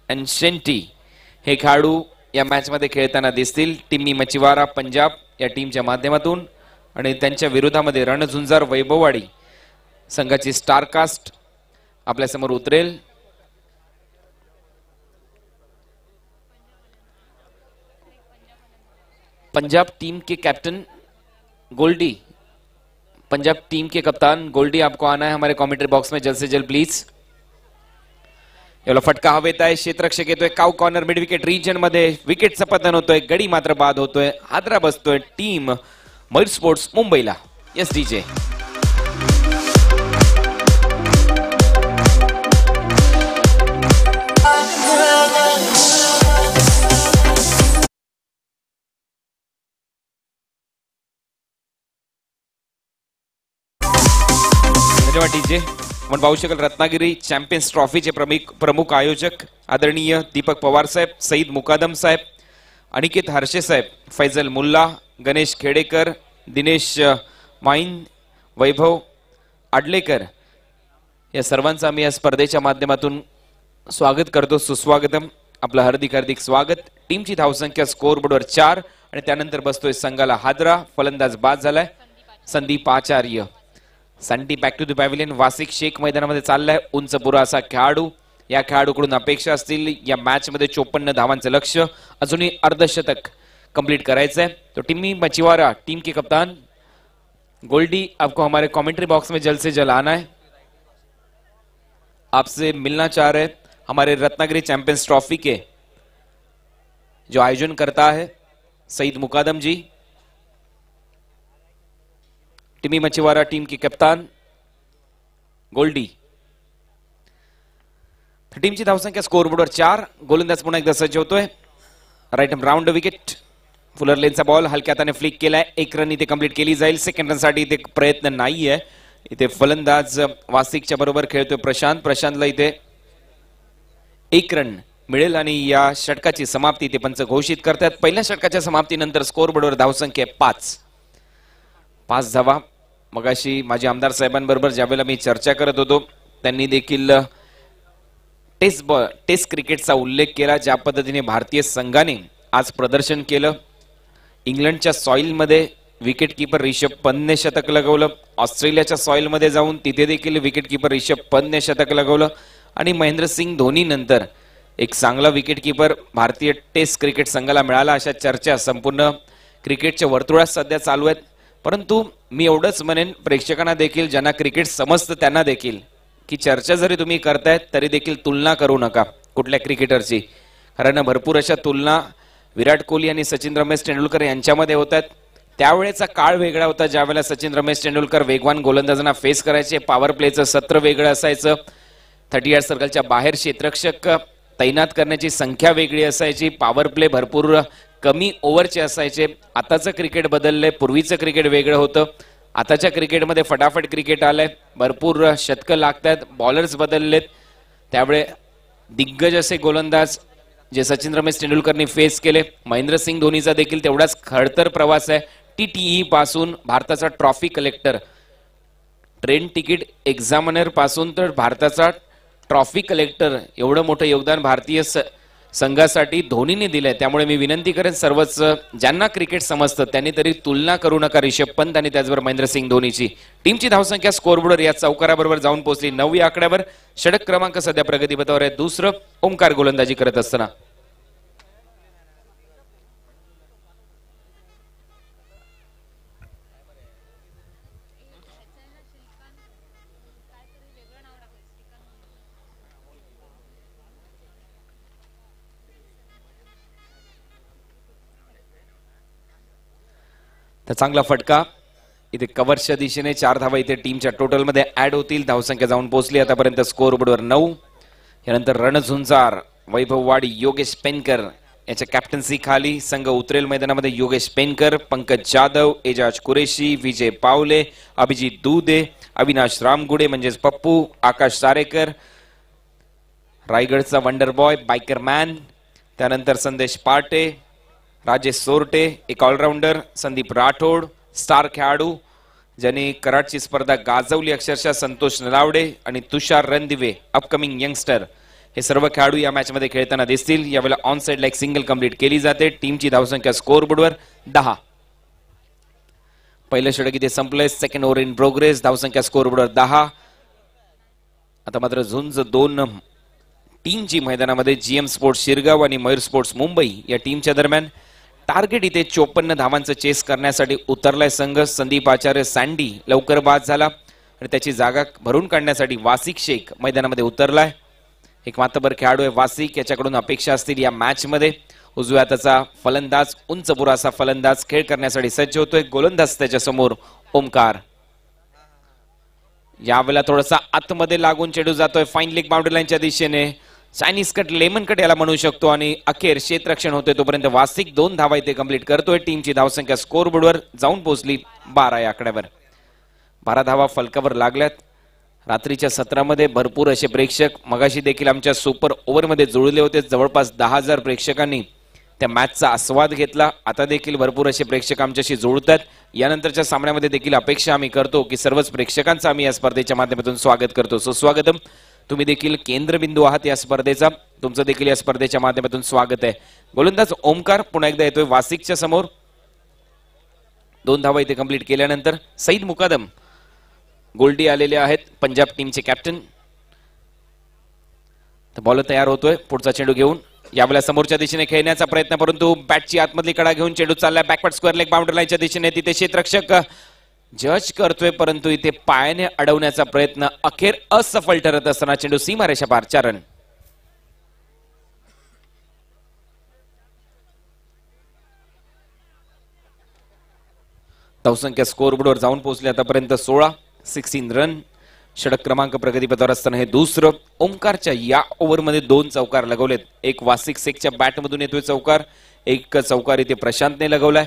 आणि शेंटी हे खेळाडू या मॅच मध्ये खेळताना दिसतील टिम्मी मचिवारा पंजाब या टीमच्या माध्यमातून. आणि त्यांच्या विरोधामध्ये रणझुंजार वैभववाडी संघाची स्टार कास्ट आपल्या समोर उतरेल. पंजाब टीम के कैप्टन गोल्डी, पंजाब टीम के कप्तान गोल्डी, आपको आना है हमारे कमेंट्री बॉक्स में जल्द से जल्द प्लीज. एवढा फटका हवेत आहे. क्षेत्ररक्षक येतोय cow corner mid wicket region मध्ये. विकेटचं पतन होतोय, गडी मात्र बाद होतोय. हादरा बसतोय टीम मयूर स्पोर्ट्स मुंबईला. Yes DJ. धन्यवाद डीजे. आपण पाहू शकाल रत्नागिरी चॅम्पियन्स ट्रॉफीचे प्रमुख आयोजक आदरणीय दीपक पवार साहेब, सईद मुकादम साहेब, अनिकेत हर्षे साहेब, फैजल मुल्ला, गणेश खेडेकर, दिनेश माईन, वैभव आडलेकर या सर्वांचं आम्ही या स्पर्धेच्या माध्यमातून स्वागत करतो. सुस्वागतम, आपलं हार्दिक हार्दिक स्वागत. टीमची धावसंख्या स्कोअर बोर्डवर 4 आणि त्यानंतर बसतोय संघाला हादरा. फलंदाज बाद झालाय संदीप आचार्य. संटी back to the pavilion. वासिक Shaikh मैदानामध्ये चाललाय. उंच पुरा असा खेळाडू. या खेळाडूकडून अपेक्षा असतील या मॅच मध्ये 54 धावांचं लक्ष्य, अजूनही अर्धशतक कंप्लीट करायचंय. तो टिमी मचिवारा टीम के कप्तान गोल्डी, आपको हमारे कमेंट्री बॉक्स में जल्द से जल्द आना है. आपसे मिलना चाह रहे हमारे रत्नागिरी चैंपियंस ट्रॉफी के जो आयोजन करता है सईद मुकादम जी, टिमी मचिवारा टीम के कप्तान गोल्डी. टीमची धावसंख्या स्कोअर बोर्डवर 4. गोलंदाज पुन्हा एकदा सज्ज होतोय. Right round wicket. फुलर लेनचा बॉल हलक्या हाताने फ्लिक केलाय. 1 रन इथे कंप्लीट केली जाईल. सेकंड रन साठी इथे प्रयत्न नाहीये. इथे फलंदाज वासिकच्या बरोबर खेळतोय प्रशांत. प्रशांतला इथे 1 रन मिळेल आणि या षटकाची समाप्ती इथे पंच घोषित करतात. पहिल्या षटकाच्या समाप्तीनंतर स्कोअर बोर्डवर धावसंख्या 5 धावा. मगाशी माझे आमदार साहेबांबरोबर ज्यावेळेला मी चर्चा करत होतो त्यांनी देखील टेस्ट क्रिकेटचा उल्लेख केला. ज्या पद्धतीने भारतीय संघाने आज प्रदर्शन केलं इंग्लंडच्या सॉइलमध्ये विकेट किपर रिषभ पंतने शतक लगवलं. ऑस्ट्रेलियाच्या सॉइलमध्ये जाऊन तिथे देखील विकेट किपर रिषभ पंतने शतक लगवलं. आणि महेंद्रसिंग धोनी नंतर एक चांगला विकेट किपर भारतीय टेस्ट क्रिकेट संघाला मिळाला अशा चर्चा संपूर्ण क्रिकेटच्या वर्तुळात सध्या चालू आहेत. परंतु मी एवढंच म्हणेन प्रेक्षकांना देखील, ज्यांना क्रिकेट समजतं त्यांना देखील, की चर्चा जरी तुम्ही करतायत तरी देखील तुलना करू नका कुठल्या क्रिकेटरची. कारण भरपूर अशा तुलना विराट कोहली आणि सचिन रमेश तेंडुलकर यांच्यामध्ये होतात. त्यावेळेचा काळ वेगळा होता ज्यावेळेला सचिन रमेश तेंडुलकर वेगवान गोलंदाजांना फेस करायचे. पॉवर प्लेचं सत्र वेगळं असायचं. 30 यार्ड सर्कलच्या बाहेर क्षेत्ररक्षक तैनात करण्याची संख्या वेगळी असायची. पॉवर प्ले भरपूर कमी ओव्हरचे असायचे. आताचं क्रिकेट बदललंय. पूर्वीचं क्रिकेट वेगळं होतं. आताच्या क्रिकेटमध्ये फटाफट क्रिकेट आलंय. भरपूर शतकं लागतात. बॉलर्स बदललेत. त्यामुळे दिग्गज असे गोलंदाज जे सचिन रमेश तेंडुलकरनी फेस केले. महेंद्रसिंग धोनीचा देखील तेवढाच खडतर प्रवास आहे. TTE पासून भारताचा trophy collector, train ticket examiner पासून तर भारताचा ट्रॉफी कलेक्टर, एवढं मोठं योगदान भारतीय संघासाठी धोनीने दिलंय. त्यामुळे मी विनंती करेन सर्वच ज्यांना क्रिकेट समजतं त्यांनी तरी तुलना करू नका रिषभ पंत आणि त्याचबरोबर महेंद्रसिंग धोनीची. टीमची धावसंख्या स्कोरबोर्डवर या चौकाराबरोबर जाऊन पोहोचली 9 या आकड्यावर. षटक क्रमांक सध्या प्रगतीपथावर आहे. दुसरं ओमकार गोलंदाजी करत असताना तर चांगला फटका इथे कव्हरच्या दिशेने. 4 धावा इथे टीमच्या टोटल मध्ये ऍड होतील. धावसंख्या जाऊन पोहोचली आतापर्यंत स्कोरबोर्डवर 9. यानंतर रणझुंजार, वैभव वाडी, योगेश पेनकर याच्या कॅप्टन्सी खाली संघ उतरेल मैदानामध्ये. योगेश पेनकर, पंकज जाधव, एजाज कुरेशी, विजय पावले, अभिजित दुधे, अविनाश रामगुडे म्हणजेच पप्पू, आकाश सारेकर, रायगडचा वंडर बॉय बायकर मॅन, त्यानंतर संदेश पाटे, राजेश सोरटे, एक ऑलराऊंडर संदीप राठोड, स्टार खेळाडू ज्यांनी कराडची स्पर्धा गाजवली अक्षरशः संतोष नलावडे आणि तुषार रणदिवे, अपकमिंग यंगस्टर, हे सर्व खेळाडू या मॅच मध्ये खेळताना दिसतील. यावेळेला on side like single complete केली जाते. टीमची धावसंख्या स्कोरबोर्डवर 10. पहिलं षटक इथे संपलंय. Second over in progress. धावसंख्या स्कोरबोर्डवर 10. आता मात्र झुंज 2 टीमची मैदानामध्ये GM स्पोर्ट्स शिरगाव आणि मयूर स्पोर्ट्स मुंबई या टीमच्या दरम्यान. टार्गेट इथे 54 धावांचं चेस करण्यासाठी उतरलाय संघ. संदीप आचार्य सँडी लवकर बाद झाला आणि त्याची जागा भरून काढण्यासाठी वासिक शेख मैदानामध्ये उतरलाय. एक मातबर खेळाडू आहे वासिक. याच्याकडून अपेक्षा असतील या मॅच मध्ये. उजव्या हाताचा फलंदाज, उंच पुरासा फलंदाज खेळ करण्यासाठी सज्ज होतोय. गोलंदाज त्याच्या समोर ओमकार. यावेळेला थोडासा आतमध्ये लागून चेंडू जातोय फाईन लेग बाउंड्री लाईनच्या दिशेने. चायनीज कट, लेमन कट याला म्हणू शकतो. आणि अखेर क्षेत्ररक्षण होतोय तोपर्यंत वासिक 2 धावा इथे कंप्लीट करतोय. टीमची धावसंख्या स्कोरबोर्डवर जाऊन पोहोचली 12 या आकड्यावर. 12 धावा फलकावर लागल्यात. रात्रीच्या सत्रामध्ये भरपूर असे प्रेक्षक मगाशी देखील आमच्या सुपर ओव्हर मध्ये जुळले होते. जवळपास 10,000 प्रेक्षकांनी त्या मॅचचा आस्वाद घेतला. आता देखील भरपूर असे प्रेक्षक आमच्याशी जुळतात. यानंतरच्या सामन्यामध्ये देखील अपेक्षा आम्ही करतो की सर्वच प्रेक्षकांचं आम्ही या स्पर्धेच्या माध्यमातून स्वागत करतो. सुस्वागतम. तुम्ही देखील केंद्रबिंदू आहात या स्पर्धेचा. तुमचं देखील या स्पर्धेच्या माध्यमातून स्वागत आहे. गोलंदाज ओमकार पुन्हा एकदा येतोय वासिकच्या समोर. 2 धावा इथे कंप्लीट केल्यानंतर सईद मुकादम गोल्डी आलेले आहेत, पंजाब टीमचे कॅप्टन. बॉलर तयार होतोय पुढचा चेंडू घेऊन. यावेळेला समोरच्या दिशेने खेळण्याचा प्रयत्न, परंतु बॅटची आतमधली कडा घेऊन चेंडू चाललाय बॅकवर्ड स्क्वेअर लेग बाउंड्री लाईनच्या दिशेने. तिथे क्षेत्ररक्षक जज करतोय परंतु इथे पायाने अडवण्याचा प्रयत्न अखेर असफल ठरत असताना चेंडू सीमारेषा पार. 4 रन. धावसंख्या स्कोरबोर्डवर जाऊन पोहोचली आतापर्यंत 16 रन. षटक क्रमांक प्रगतीपथावर असताना हे दुसरं. ओमकारच्या या ओव्हरमध्ये 2 चौकार लगवलेत. एक वासिक शेखच्या बॅटमधून येतोय चौकार, एक चौकार इथे प्रशांतने लगवलाय.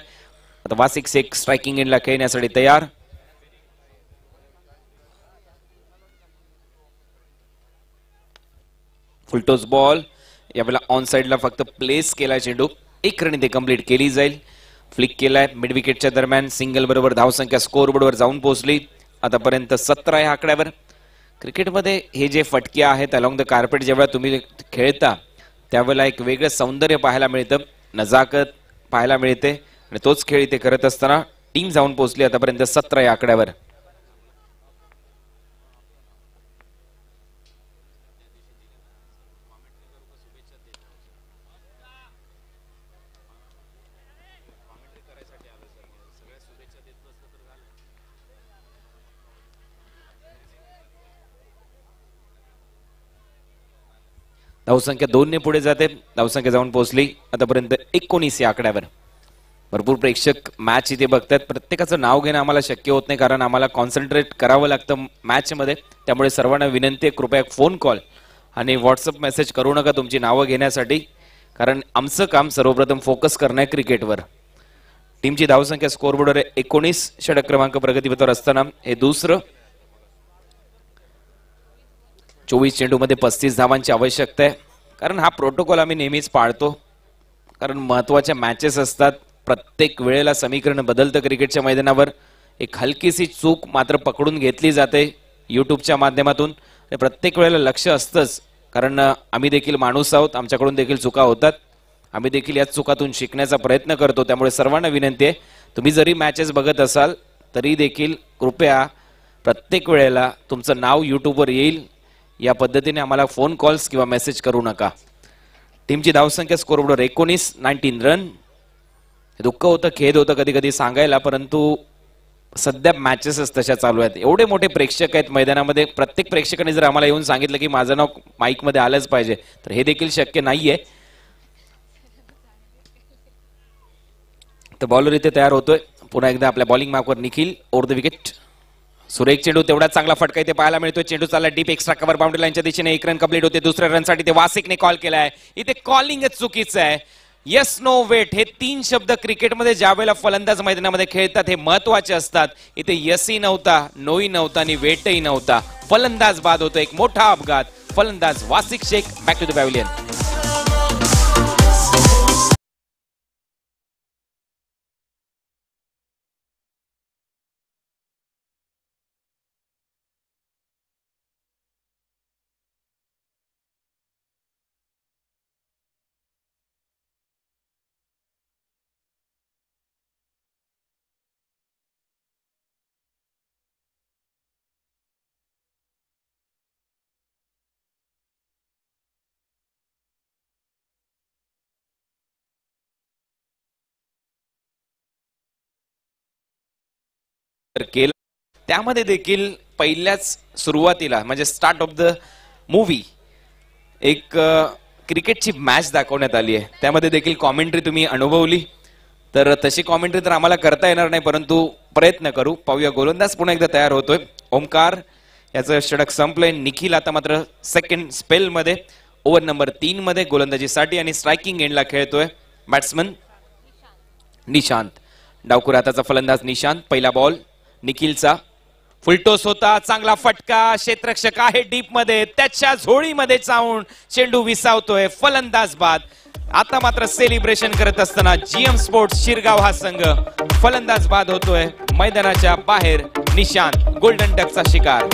आता वासिक शेख स्ट्रायकिंग एंडला खेळण्यासाठी तयार. Full toss ball. यावेळेला ऑन साइडला फक्त प्लेस केला चेंडू. 1 रन इथे कंप्लीट केली जाईल. फ्लिक केलाय मिड विकेटच्या दरम्यान. सिंगल बरोबर धावसंख्या स्कोरबोर्डवर जाऊन पोहोचली आतापर्यंत 17 या आकड्यावर. क्रिकेटमध्ये हे जे फटके आहेत अलॉंग द कार्पेट जेव्हा तुम्ही खेळता त्यावेळेला एक वेगळं सौंदर्य पाहायला मिळतं, नजाकत पाहायला मिळते आणि तोच खेळ इथे करत असताना टीम जाऊन पोहोचली आतापर्यंत 17 या आकड्यावर. धावसंख्या 2 ने पुढे जाते. धावसंख्या जाऊन पोहोचली आतापर्यंत 19 या आकड्यावर. भरपूर प्रेक्षक मॅच इथे बघतात. प्रत्येकाचं नाव घेणं आम्हाला शक्य होत नाही कारण आम्हाला कॉन्सन्ट्रेट करावं लागतं मॅच मध्ये. त्यामुळे सर्वांना विनंती आहे कृपया फोन कॉल आणि व्हॉट्सअप मेसेज करू नका तुमची नावं घेण्यासाठी कारण आमचं काम सर्वप्रथम फोकस करणं आहे क्रिकेटवर. टीमची धावसंख्या स्कोरबोर्डवर 19 षटक क्रमांक प्रगतीपथावर असताना हे दुसरं. 24 चेंडूमध्ये 35 धावांची आवश्यकता आहे कारण हा प्रोटोकॉल आम्ही नेहमीच पाळतो कारण महत्वाच्या मॅचेस असतात. प्रत्येक वेळेला समीकरण बदलतं क्रिकेटच्या मैदानावर. एक हलकीशी चूक मात्र पकडून घेतली जाते युट्यूबच्या माध्यमातून. प्रत्येक वेळेला लक्ष असतंच कारण आम्ही देखील माणूस आहोत. आमच्याकडून देखील चुका होतात. आम्ही देखील या चुकातून शिकण्याचा प्रयत्न करतो. त्यामुळे सर्वांना विनंती आहे तुम्ही जरी मॅचेस बघत असाल तरी देखील कृपया प्रत्येक वेळेला तुमचं नाव युट्यूबवर येईल या पद्धतीने आम्हाला फोन कॉल्स किंवा मेसेज करू नका. टीमची धावसंख्या स्कोरबोर्डवर 19 रन. दुःख होतं खेद होतं कधी कधी सांगायला परंतु सध्या मॅचेस तशा चालू आहेत. एवढे मोठे प्रेक्षक आहेत मैदानामध्ये. प्रत्येक प्रेक्षकाने जर आम्हाला येऊन सांगितलं की माझं नाव माईक मध्ये आलंच पाहिजे तर हे देखील शक्य नाहीये. तर बॉलर इथे तयार होतोय. पुन्हा एकदा आपल्या बॉलिंग मार्कवर निखिल ओव्हर द विकेट. सुरेख चेंडू तेवढा चांगला फटका इथे पाहायला मिळतोय. चेंडू चालला डीप एक्स्ट्रा कव्हर बाउंड्री लाईनच्या दिशेने. 1 रन कंप्लीट होते. दुसऱ्या रनसाठी ते वासिकने कॉल केलाय. इथे कॉलिंगच चुकीचं आहे. येस नो वेट हे 3 शब्द क्रिकेटमध्ये ज्यावेळेला फलंदाज मैदानामध्ये खेळतात हे महत्वाचे असतात. इथे यसही नव्हता, नोही नव्हता आणि वेटही नव्हता. फलंदाज बाद होतो. एक मोठा अपघात. फलंदाज Wasiq Sheikh back to the pavilion. केलं त्यामध्ये देखील पहिल्याच सुरुवातीला म्हणजे स्टार्ट ऑफ द मूवी एक क्रिकेटची मॅच दाखवण्यात आली आहे. त्यामध्ये देखील कॉमेंट्री तुम्ही अनुभवली तर तशी कॉमेंट्री तर आम्हाला करता येणार नाही परंतु प्रयत्न करू. पाहूया गोलंदाज पुन्हा एकदा तयार होतोय. ओमकार याचं षटक संपलंय. निखिल आता मात्र सेकंड स्पेल मध्ये ओव्हर नंबर 3 मध्ये गोलंदाजीसाठी आणि स्ट्रायकिंग एंडला खेळतोय बॅट्समन निशांत. डावखुरा हाताचा फलंदाज निशांत. पहिला बॉल निखिलचा फुलटोस होता. चांगला फटका. क्षेत्ररक्षक आहे डीप मध्ये. त्याच्या झोळीमध्ये चावून चेंडू विसावतोय. फलंदाज बाद. आता मात्र सेलिब्रेशन करत असताना जीएम स्पोर्ट्स शिरगाव हा संघ फलंदाज बाद होतोय. मैदानाच्या बाहेर निशांत गोल्डन डकचा शिकार.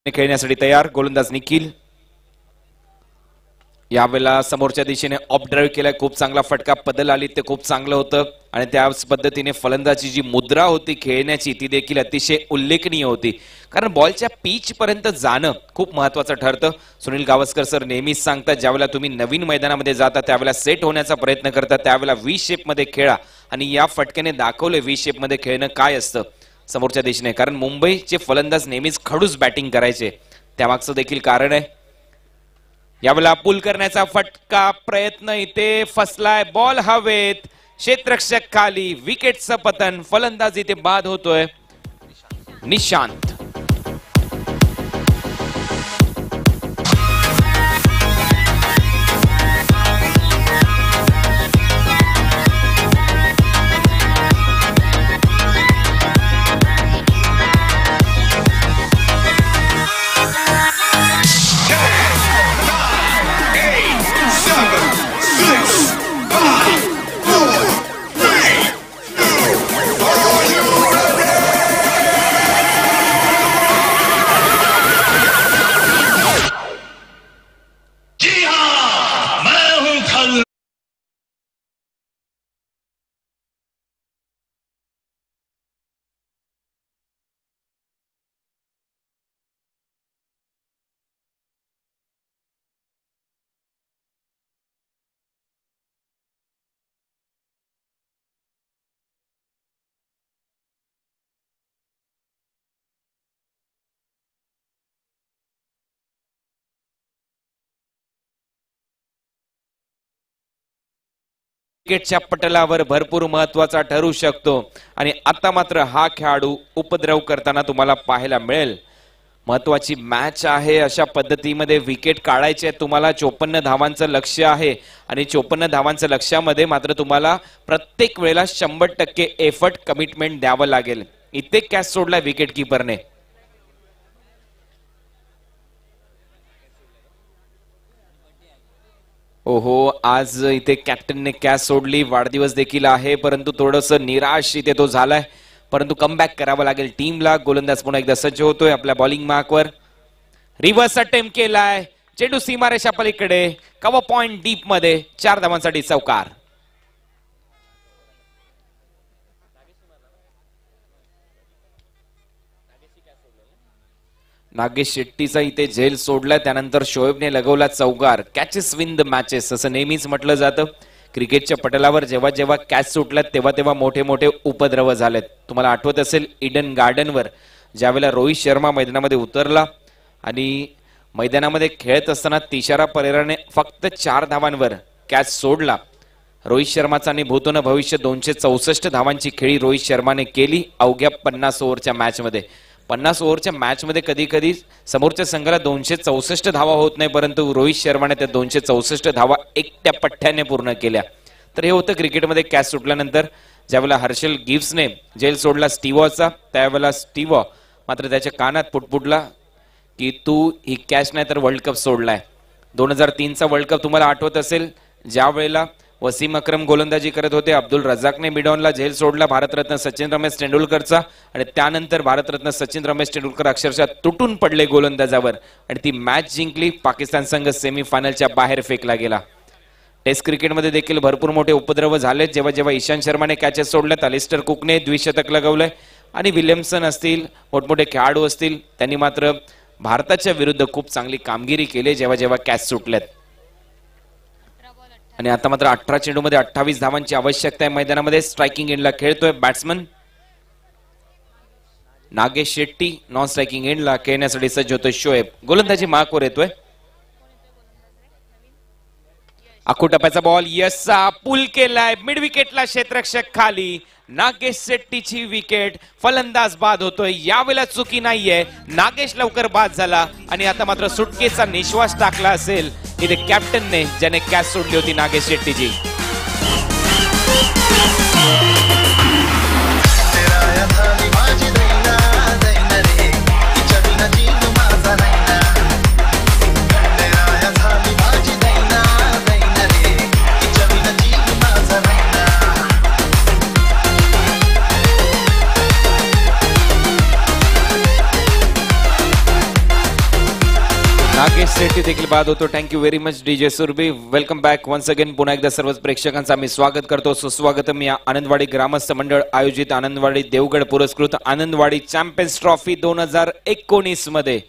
खेळण्यासाठी तयार गोलंदाज निखिल. यावेळेला समोरच्या दिशेने ऑफ ड्राईव्ह केलाय, खूप चांगला फटका बदल आली, ते खूप चांगलं होतं आणि त्याच पद्धतीने फलंदाजी जी मुद्रा होती खेळण्याची ती देखील अतिशय उल्लेखनीय होती, कारण बॉलच्या पिच पर्यंत जाणं खूप महत्वाचं ठरतं. सुनील गावस्कर सर नेहमीच सांगतात, ज्यावेळेला तुम्ही नवीन मैदानामध्ये जाता त्यावेळेला सेट होण्याचा प्रयत्न करता, त्यावेळेला व्ही शेप मध्ये खेळा आणि या फटक्याने दाखवले व्ही शेप मध्ये खेळणं काय असतं समोरच्या दिशेने, कारण मुंबईचे फलंदाज नेहमीच खडूस बॅटिंग करायचे, त्यामागचं देखील कारण आहे. यावेळेला पुल करण्याचा फटका प्रयत्न इथे फसलाय, बॉल हवेत, क्षेत्ररक्षक खाली, विकेटचं पतन, फलंदाज इथे बाद होतोय. निशांत क्रिकेटच्या पटलावर भरपूर महत्वाचा ठरू शकतो आणि आता मात्र हा खेळाडू उपद्रव करताना तुम्हाला पाहायला मिळेल. महत्वाची मॅच आहे, अशा पद्धतीमध्ये विकेट काढायचे तुम्हाला. 54 धावांचं लक्ष्य आहे आणि 54 धावांच्या लक्ष्यामध्ये मात्र तुम्हाला प्रत्येक वेळेला 100% एफर्ट कमिटमेंट द्यावं लागेल. इथे कॅच सोडलाय विकेट किपरने. ओहो, आज इथे कॅप्टनने कॅच सोडली, वाढदिवस देखील आहे, परंतु थोडंसं निराश इथे तो झालाय, परंतु कमबॅक करावं लागेल टीमला. गोलंदाज पुन्हा एकदा सज्ज होतोय आपल्या बॉलिंग मार्कवर. रिव्हर्स अटेम्प्ट केलाय, चेंडू सीमारेषा पलीकडे, कव्हर पॉइंट डीप मध्ये, 4 धावांसाठी चौकार. नागेश शेट्टीचा इथे झेल सोडलाय, त्यानंतर शोएबने लगवला चौकार. कॅचेस विन द मॅचेस असं नेहमीच म्हटलं जातं. क्रिकेटच्या पटलावर जेव्हा जेव्हा कॅच सुटल्यात तेव्हा तेव्हा मोठे मोठे उपद्रव झालेत. तुम्हाला आठवत असेल इडन गार्डनवर ज्यावेळेला रोहित शर्मा मैदानामध्ये उतरला आणि मैदानामध्ये खेळत असताना तिशारा परेराने फक्त 4 धावांवर कॅच सोडला. रोहित शर्माचा आणि भूतोन भविष्य 264 धावांची खेळी रोहित शर्माने केली अवघ्या 50 ओव्हरच्या मॅच मध्ये. 50 ओव्हरच्या मॅच मध्ये कधी कधी समोरच्या संघाला 264 धावा होत नाही, परंतु रोहित शर्माने त्या 264 धावा एकट्या पठ्ठ्याने पूर्ण केल्या. तर हे होतं क्रिकेटमध्ये कॅच सुटल्यानंतर. ज्यावेळेला हर्षल गिव्सने जेल सोडला स्टीवॉचा, त्यावेळेला स्टीवॉ मात्र त्याच्या कानात पुटपुटला की तू ही कॅच नाही तर वर्ल्ड कप सोडलाय. 2003चा वर्ल्ड कप तुम्हाला आठवत असेल, ज्या वेळेला वसीम अक्रम गोलंदाजी करत होते, अब्दुल रजाकने मिडॉनला झेल सोडला भारतरत्न सचिन रमेश तेंडुलकरचा आणि त्यानंतर भारतरत्न सचिन रमेश तेंडुलकर अक्षरशः तुटून पडले गोलंदाजावर आणि ती मॅच जिंकली. पाकिस्तान संघ सेमीफायनलच्या बाहेर फेकला गेला. टेस्ट क्रिकेटमध्ये देखील भरपूर मोठे उपद्रव झाले. जेव्हा जेव्हा ईशांत शर्माने कॅचेस सोडल्यात, अलिस्टर कुकने द्विशतक लगवलंय आणि विल्यमसन असतील, मोठमोठे खेळाडू असतील, त्यांनी मात्र भारताच्या विरुद्ध खूप चांगली कामगिरी केली जेव्हा जेव्हा कॅच सुटल्यात. आणि आता मात्र 18 चेंडूमध्ये 28 धावांची आवश्यकता आहे मैदानामध्ये. स्ट्रायकिंग एंडला खेळतोय batsman Nagesh Shetty, non striking एंडला खेळण्यासाठी सज्ज होतोय शोएब. गोलंदाजी मार्कवर येतोय. आखुटप्याचा बॉल यस्सा पुल केलाय, मिड विकेटला क्षेत्ररक्षक खाली. नागेश शेट्टीची विकेट, फलंदाज बाद होतोय. यावेळेला चुकी नाहीये, नागेश लवकर बाद झाला आणि आता मात्र सुटकेचा निश्वास टाकला असेल इथे कॅप्टनने, ज्याने कॅच सोडली होती नागेश शेट्टीची. नागेश सेटची देखील बाद होतो. Thank you very much DJ Surabhi. Welcome back once again. पुन्हा एकदा सर्वच प्रेक्षकांचं आम्ही स्वागत करतो. सुस्वागतम या आनंदवाडी ग्रामस्थ मंडळ आयोजित आनंदवाडी देवगड पुरस्कृत आनंदवाडी चॅम्पियन्स ट्रॉफी 2019 मध्ये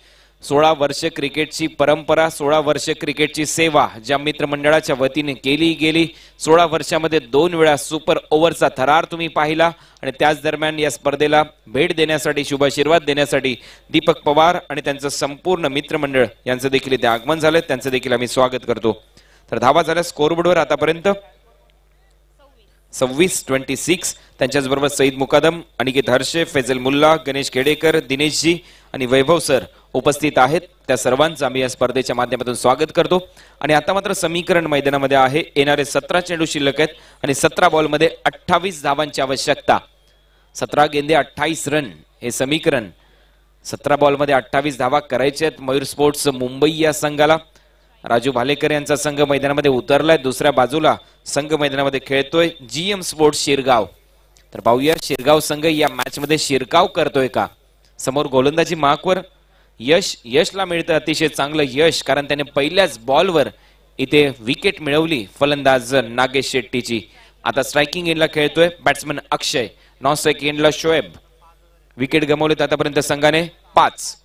16 वर्ष क्रिकेटची परंपरा, 16 वर्ष क्रिकेटची सेवा ज्या मित्रमंडळाच्या वतीने केली गेली. 16 वर्षामध्ये 2 वेळा सुपर ओव्हरचा थरार तुम्ही पाहिला आणि त्याच दरम्यान या स्पर्धेला भेट देण्यासाठी, शुभाशीर्वाद देण्यासाठी दीपक पवार आणि त्यांचं संपूर्ण मित्रमंडळ यांचं देखील इथे आगमन झालं. त्यांचं देखील आम्ही स्वागत करतो. तर धावा झाल्या स्कोरबोर्डवर आतापर्यंत 26-26. त्यांच्याच बरोबर सईद मुकादम, अनिकेत हर्षे, फैजल मुल्ला, गणेश खेडेकर, दिनेशजी आणि वैभव सर उपस्थित आहेत. त्या सर्वांचं आम्ही या स्पर्धेच्या माध्यमातून स्वागत करतो. आणि आता मात्र समीकरण मैदानामध्ये आहे. येणारे 17 चेंडू शिल्लक आहेत आणि 17 बॉलमध्ये 28 धावांची आवश्यकता. 17 गेंदे 28 रन हे समीकरण. 17 बॉलमध्ये 28 धावा करायच्या आहेत मयूर स्पोर्ट्स मुंबई या संघाला. राजू भालेकर यांचा संघ मैदानामध्ये उतरलाय. दुसऱ्या बाजूला संघ मैदानामध्ये खेळतोय जीएम स्पोर्ट्स शिरगाव. तर पाहूया शिरगाव संघ या मॅच मध्ये शिरकाव करतोय का. समोर गोलंदाजी मार्कवर यशला मिळतं अतिशय चांगलं यश, कारण त्याने पहिल्याच बॉलवर इथे विकेट मिळवली फलंदाज नागेश शेट्टीची. आता स्ट्रायकिंग एंडला खेळतोय बॅट्समन अक्षय, नॉन स्ट्रायकिंग एंडला शोएब. विकेट गमावलेत आतापर्यंत संघाने 5.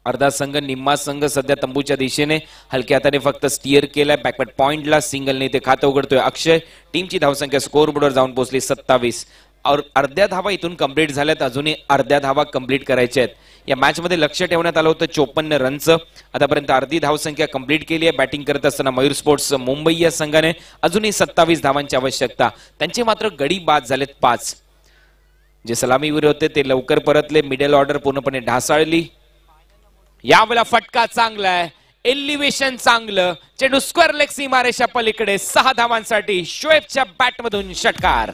अर्धा संघ निम्मा संघ सध्या तंबूच्या दिशेने हलक्या हाताने फक्त स्टिअर केलाय. बॅकवर्ड पॉइंटला सिंगलने ते खातं उघडतोय अक्षय. टीमची धावसंख्या स्कोरबोर्डवर जाऊन पोहोचली 27. और अर्ध्या धावा इथून कंप्लीट झाल्यात. अजूनही अर्ध्या धावा कंप्लीट करायच्या आहेत. या मॅच मध्ये लक्ष ठेवण्यात आलं होतं 54 रनचं. आतापर्यंत अर्धी धावसंख्या कंप्लीट केली आहे. बॅटिंग करत असताना मयूर स्पोर्ट्स मुंबई या संघाने अजूनही 27 धावांची आवश्यकता. त्यांचे मात्र गडी बाद झालेत 5. जे सलामीवीर होते ते लवकर परतले. मिडल ऑर्डर पूर्णपणे ढासाळली. यावेळेला फटका चांगला आहे, एलिव्हेशन चांगलं. चेंडू स्क्वेअर लेग सीमारेषा पलीकडे 6 धावांसाठी शोएबच्या बॅटमधून षटकार.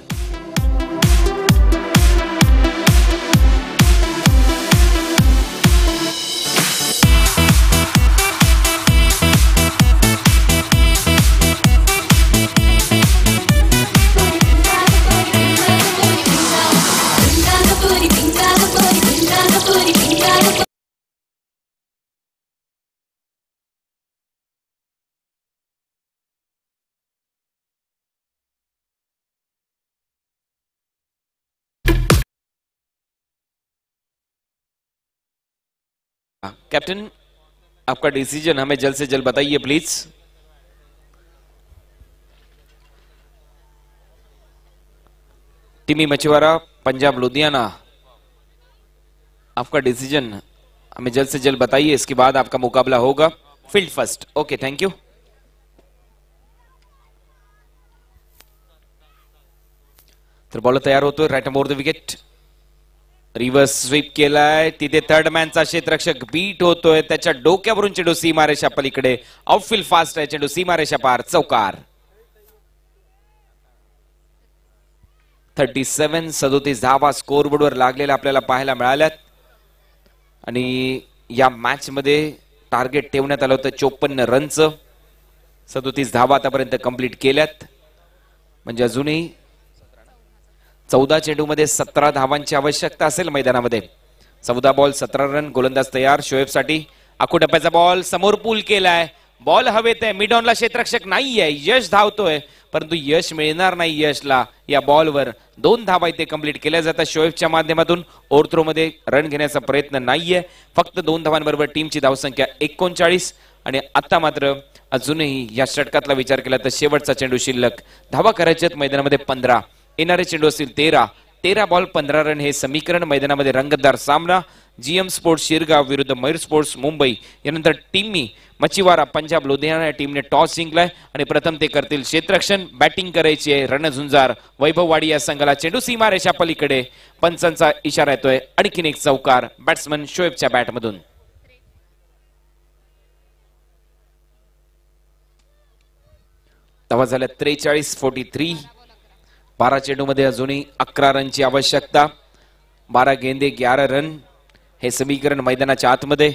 कैप्टन, आपका डिसीजन हमें जल्द से जल्द बताइए प्लीज. टिमी मछुआरा, पंजाब लुधियाना, आपका डिसीजन हमें जल्द से जल्द बताइए. इसके बाद आपका मुकाबला होगा. Field first. Okay, thank you. तर बॉल तयार होतोय. Right more the wicket. Reverse sweep केलाय. तिथे थर्ड मॅनचा क्षेत्ररक्षक बीट होतोय. त्याच्या डोक्यावरून चेंडू सीमारेषा पलीकडे. आउटफील्ड फास्ट आहे. चेंडू सीमारेषा पार. चौकार. 37 धावा स्कोरबोर्डवर लागलेल्या आपल्याला पाहायला मिळाल्यात. आणि या मॅच मध्ये टार्गेट ठेवण्यात आलं होतं 54 रनचं. 37 धावा आतापर्यंत कंप्लीट केल्यात. म्हणजे अजूनही 14 चेंडू मध्ये 17 धावांची आवश्यकता असेल मैदानामध्ये. 14 बॉल 17 रन. गोलंदाज तयार शोएब साठी. आखू टप्प्याचा बॉल समोर पूल केलाय. बॉल हवेत आहे. मिड ऑनला क्षेत्ररक्षक नाहीये. यश धावतोय, परंतु यश मिळणार नाही यशला. या बॉलवर 2 धावा इथे कंप्लीट केल्या जातात शोएबच्या माध्यमातून. ओव्हरथ्रो मध्ये रन घेण्याचा प्रयत्न नाहीये. फक्त 2 धावांबरोबर टीमची धावसंख्या 39. आणि आता मात्र अजूनही या षटकातला विचार केला तर शेवटचा चेंडू शिल्लक. धावा करायच्यात मैदानामध्ये 15. येणारे चेंडू असतील 13 बॉल 15 रन हे समीकरण. मैदानामध्ये रंगतदार सामना. जीएम स्पोर्ट्स शिरगाव विरुद्ध मयूर स्पोर्ट्स मुंबई. यानंतर टीमी मच्छीवारा पंजाब लुधियाना या टीमने टॉस जिंकलाय आणि प्रथम ते करतील क्षेत्ररक्षण. बॅटिंग करायची आहे रणझुंजार वैभववाडी या संघाला. चेंडू सीमारेषा पलीकडे. पंचांचा इशारा येतोय. आणखीन एक चौकार बॅट्समन शोएबच्या बॅटमधून. धावा झाल्या 43-43. 12 चेंडू मध्ये अजूनही 11 रनची आवश्यकता. 12 गेंदे 11 रन हे समीकरण मैदानाच्या आतमध्ये.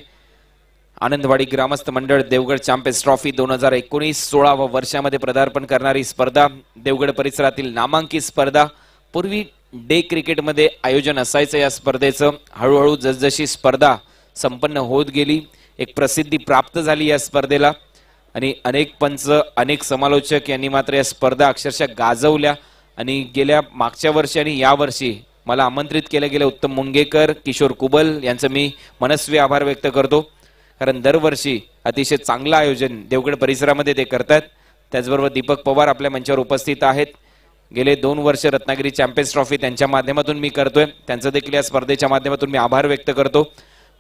आनंदवाडी ग्रामस्थ मंडळ देवगड चॅम्पियन्स ट्रॉफी 2019 16व्या वर्षामध्ये पदार्पण करणारी स्पर्धा. देवगड परिसरातील नामांकित स्पर्धा. पूर्वी डे क्रिकेटमध्ये आयोजन असायचं या स्पर्धेचं. हळूहळू जसजशी स्पर्धा संपन्न होत गेली एक प्रसिद्धी प्राप्त झाली या स्पर्धेला आणि अनेक पंच अनेक समालोचक यांनी मात्र या स्पर्धा अक्षरशः गाजवल्या आणि गेल्या मागच्या वर्षी आणि या वर्षी मला आमंत्रित केले गेले उत्तम मुंगेकर किशोर कुबल यांचं मी मनस्वी आभार व्यक्त करतो कारण दरवर्षी अतिशय चांगलं आयोजन देवगड परिसरामध्ये ते करतात त्याचबरोबर दीपक पवार आपल्या मंचावर उपस्थित आहेत गेले 2 वर्ष रत्नागिरी चॅम्पियन्स ट्रॉफी त्यांच्या माध्यमातून मी करतोय त्यांचं देखील या स्पर्धेच्या माध्यमातून मी आभार व्यक्त करतो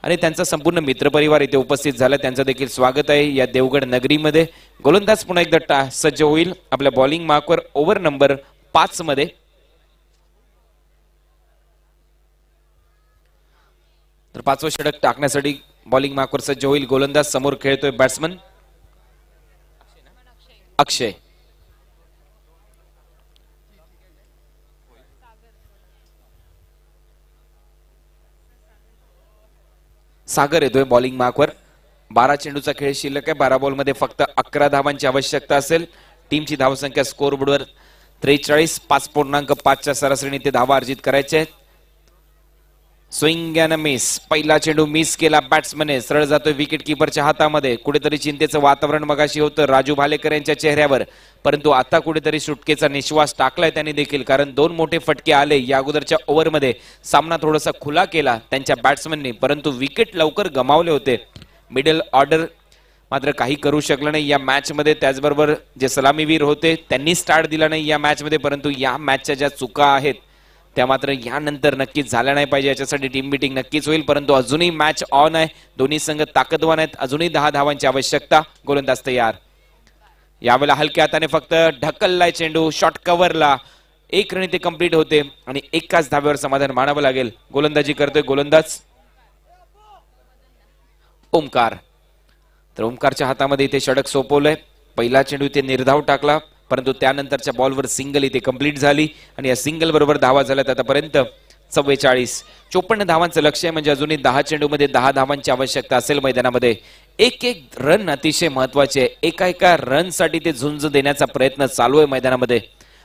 आणि त्यांचा संपूर्ण मित्रपरिवार इथे उपस्थित झाला त्यांचं देखील स्वागत आहे या देवगड नगरीमध्ये गोलंदाज पुन्हा एकदा सज्ज होईल आपल्या बॉलिंग मार्कवर ओव्हर नंबर 5 मध्ये तर 5वं षटक टाकण्यासाठी बॉलिंग मार्कवर सज्ज होईल गोलंदाज समोर खेळतोय बॅट्समन अक्षय सागर येतोय बॉलिंग मार्कवर 12 चेंडूचा खेळ शिल्लक आहे 12 बॉलमध्ये फक्त 11 धावांची आवश्यकता असेल टीमची धावसंख्या स्कोर बोर्डवर 43 5.5 सरासरीने ते धावा अर्जित करायचे आहेत स्विंग अँड मिस पहिला चेंडू मिस केला बॅट्समनने सरळ जातोय विकेट किपरच्या हातामध्ये कुठेतरी चिंतेचं वातावरण मगाशी होतं राजू भालेकर यांच्या चेहऱ्यावर परंतु आता कुठेतरी सुटकेचा निश्वास टाकलाय त्यांनी देखील कारण 2 मोठे फटके आले या अगोदरच्या ओव्हरमध्ये सामना थोडासा खुला केला त्यांच्या बॅट्समनने परंतु विकेट लवकर गमावले होते मिडल ऑर्डर मात्र काही करू शकलं नाही या मॅच मध्ये त्याचबरोबर जे सलामीवीर होते त्यांनी स्टार्ट दिला नाही या मॅच मध्ये परंतु या मॅचच्या ज्या चुका आहेत त्या मात्र यानंतर नक्कीच झाल्या नाही पाहिजे याच्यासाठी टीम मीटिंग नक्कीच होईल परंतु अजूनही मॅच ऑन आहे दोन्ही संघ ताकदवान आहेत अजूनही 10 धावांची आवश्यकता गोलंदाज तयार यावेळेला हलक्या हाताने फक्त ढकललाय चेंडू शॉर्ट कव्हरला 1 रन ते कंप्लीट होते आणि एकाच धाब्यावर समाधान मानावं लागेल गोलंदाजी करतोय गोलंदाज ओमकार तर ओमकारच्या हातामध्ये इथे षटक सोपवलंय पहिला चेंडू इथे निर्धाव टाकला परंतु त्यानंतरच्या बॉलवर सिंगल इथे कंप्लीट झाली आणि या सिंगल बरोबर धावा झाल्यात आतापर्यंत 44-54 धावांचं लक्ष आहे म्हणजे अजूनही 10 चेंडूमध्ये 10 धावांची आवश्यकता असेल मैदानामध्ये एक रन अतिशय महत्वाचे आहे एका रन साठी ते झुंज देण्याचा प्रयत्न चालू आहे मैदानामध्ये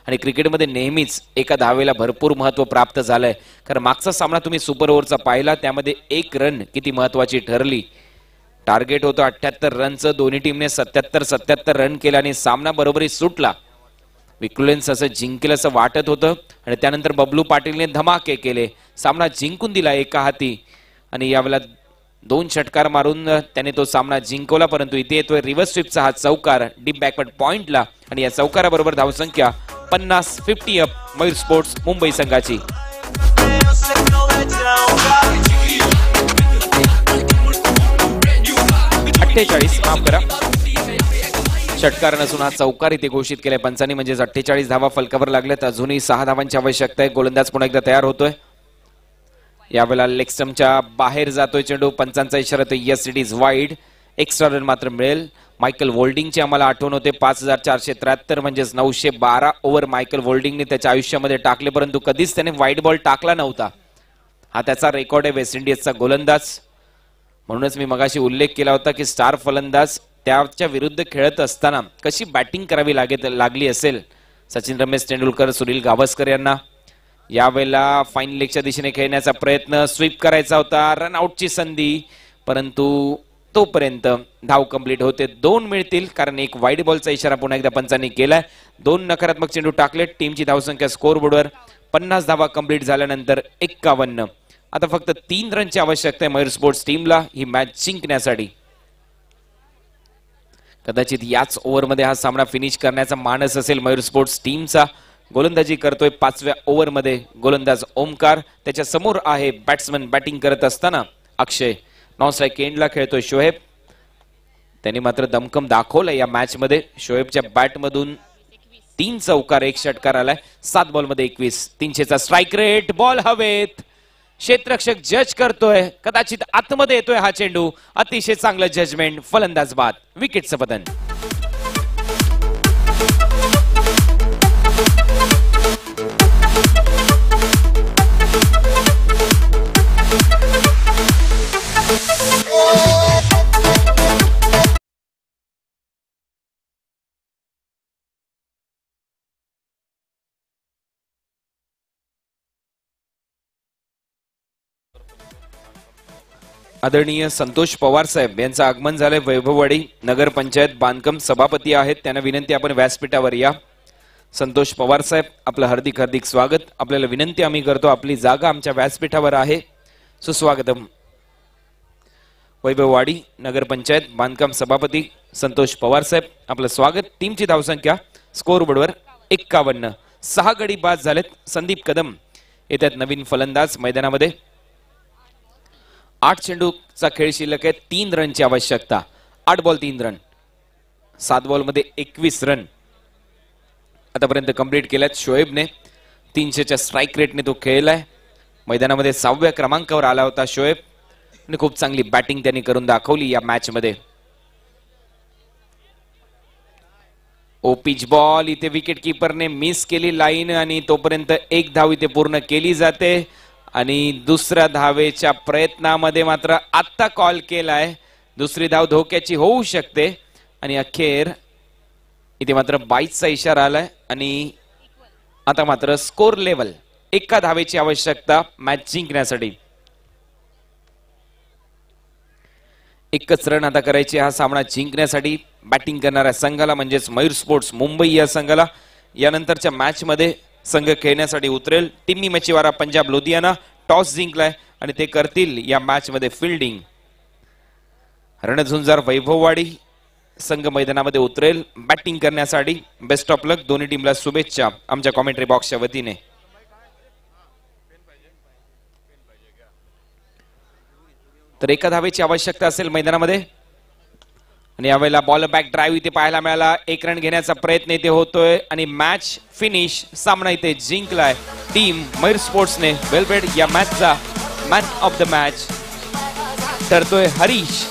आणि क्रिकेटमध्ये नेहमीच एका धावेला भरपूर महत्व प्राप्त झालंय कारण मागचा सामना तुम्ही सुपर ओव्हरचा पाहिला त्यामध्ये 1 रन किती महत्वाची ठरली टार्गेट होतं 78 रनचं दोन्ही टीमने 77 रन केला आणि सामना बरोबरी सुटला विक्रुलेन्स असं जिंकेल असं वाटत होतं आणि त्यानंतर बबलू पाटीलने धमाके केले सामना जिंकून दिला एका हाती आणि यावेळेला 2 षटकार मारून त्याने तो सामना जिंकवला परंतु इथे येतोय रिव्हर्स स्वीपचा हा चौकार डीप बॅकवर्ड पॉइंटला आणि या चौकाराबरोबर धावसंख्या 50 अप मयूर स्पोर्ट्स मुंबई संघाची माफ करा षटकार नसून हा चौकार इथे घोषित केलाय पंचांनी म्हणजेच 48 धावा फलकावर लागल्यात अजूनही 6 धावांची आवश्यकता आहे गोलंदाज पुन्हा एकदा तयार होतोय यावेळेला लेग स्टंपच्या बाहेर जातोय चेंडू पंचांचा इशारा तो yes it is wide extra run मात्र मिळेल मायकल वोल्डिंगची आम्हाला आठवण होते 5473 म्हणजेच 912 ओव्हर मायकल वोल्डिंगने त्याच्या आयुष्यामध्ये टाकले परंतु कधीच त्याने वाईड बॉल टाकला नव्हता हा त्याचा रेकॉर्ड आहे वेस्ट इंडिजचा गोलंदाज म्हणूनच मी मगाशी उल्लेख केला होता की स्टार फलंदाज त्याच्या विरुद्ध खेळत असताना कशी बॅटिंग करावी लागली असेल सचिन रमेश तेंडुलकर सुनील गावस्कर यांना यावेळेला फाईन लेगच्या दिशेने खेळण्याचा प्रयत्न स्वीप करायचा होता रन आउटची संधी परंतु तोपर्यंत धाव कंप्लीट होते 2 मिळतील कारण एक वाईड बॉलचा इशारा पुन्हा एकदा पंचांनी केलाय 2 नकारात्मक चेंडू टाकले टीमची धावसंख्या स्कोर बोर्डवर 50 धावा कंप्लीट झाल्यानंतर 51 आता फक्त 3 रनची आवश्यकता आहे मयूर स्पोर्ट्स टीमला ही मॅच जिंकण्यासाठी कदाचित याच ओव्हरमध्ये हा सामना फिनिश करण्याचा मानस असेल मयूर स्पोर्ट्स टीमचा गोलंदाजी करतोय 5व्या ओव्हरमध्ये गोलंदाज ओमकार त्याच्या समोर आहे बॅट्समन बॅटिंग करत असताना अक्षय नॉन स्ट्राइक एंडला खेळतोय शोएब त्यांनी मात्र दमकम दाखवलं या मॅच मध्ये शोएबच्या बॅट मधून 3 चौकार 1 षटकार आलाय 7 बॉल मध्ये 21 300चा स्ट्राइक रेट बॉल हवेत क्षेत्ररक्षक जज करतोय कदाचित आतमध्ये येतोय हा चेंडू अतिशय चांगलं जजमेंट फलंदाज बाद विकेटचं पतन आदरणीय संतोष पवार साहेब यांचं आगमन झालंय वैभववाडी नगर पंचायत बांधकाम सभापती आहेत. त्यांना विनंती आपण व्यासपीठावर या. संतोष पवार साहेब आपलं हार्दिक हार्दिक स्वागत. आपल्याला विनंती आम्ही करतो, आपली जागा आमच्या व्यासपीठावर आहे. सुस्वागतम. वैभववाडी नगर पंचायत बांधकाम सभापती संतोष पवार साहेब आपलं स्वागत. टीमची धावसंख्या स्कोर बोर्डवर 51. 6 गडी बाद झालेत. संदीप कदम येतात नवीन फलंदाज मैदानामध्ये. 8 चेंडूचा खेळ शिल्लक आहे. 3 रनची आवश्यकता. 8 बॉल 3 रन. 7 बॉल मध्ये 21 रन आतापर्यंत कंप्लीट केल्यात शोएबने. 300च्या स्ट्राईक रेटने तो खेळलाय. मैदानामध्ये 6व्या क्रमांकावर आला होता शोएब आणि खूप चांगली बॅटिंग त्यांनी करून दाखवली या मॅच मध्ये. पिच बॉल इथे विकेट कीपरने मिस केली लाईन आणि तोपर्यंत 1 धाव इथे पूर्ण केली जाते आणि दुसऱ्या धावेच्या प्रयत्नामध्ये मात्र आत्ता कॉल केलाय. दुसरी धाव धोक्याची होऊ शकते आणि अखेर इथे मात्र 22चा इशारा आलाय आणि आता मात्र स्कोर लेवल 1 धावेची आवश्यकता मॅच जिंकण्यासाठी. 1च रन आता करायचे हा सामना जिंकण्यासाठी बॅटिंग करणाऱ्या संघाला म्हणजेच मयूर स्पोर्ट्स मुंबई या संघाला. यानंतरच्या मॅच मध्ये संघ खेळण्यासाठी उतरेल टिम्मी मचिवारा पंजाब लोधियाना. टॉस जिंकलाय आणि ते करतील या मॅच मध्ये फिल्डिंग. रणझुंजार वैभववाडी संघ मैदानामध्ये उतरेल बॅटिंग करण्यासाठी. बेस्ट ऑफ लक. दोन्ही टीमला शुभेच्छा आमच्या कॉमेंट्री बॉक्सच्या वतीने. तर 1 धावेची आवश्यकता असेल मैदानामध्ये आणि यावेळेला बॉल बॅक ड्राईव्ह इथे पाहायला मिळाला. 1 रन घेण्याचा प्रयत्न इथे होतोय आणि मॅच फिनिश. सामना इथे जिंकलाय टीम मयूर स्पोर्ट्सने. वेलप्लेड. या मॅचचा मॅन ऑफ द मॅच ठरतोय हरीश.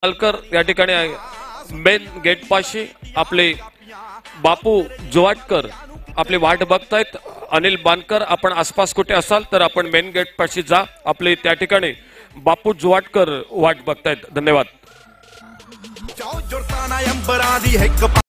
अलकर या ठिकाणी मेन गेट पाशी आपले बापू जुवाटकर आपली वाट बघतायत. अनिल बानकर आपण आसपास कुठे असाल तर आपण मेन गेट पाशी जा. आपले त्या ठिकाणी बापू जुवाटकर वाट बघतायत. धन्यवाद.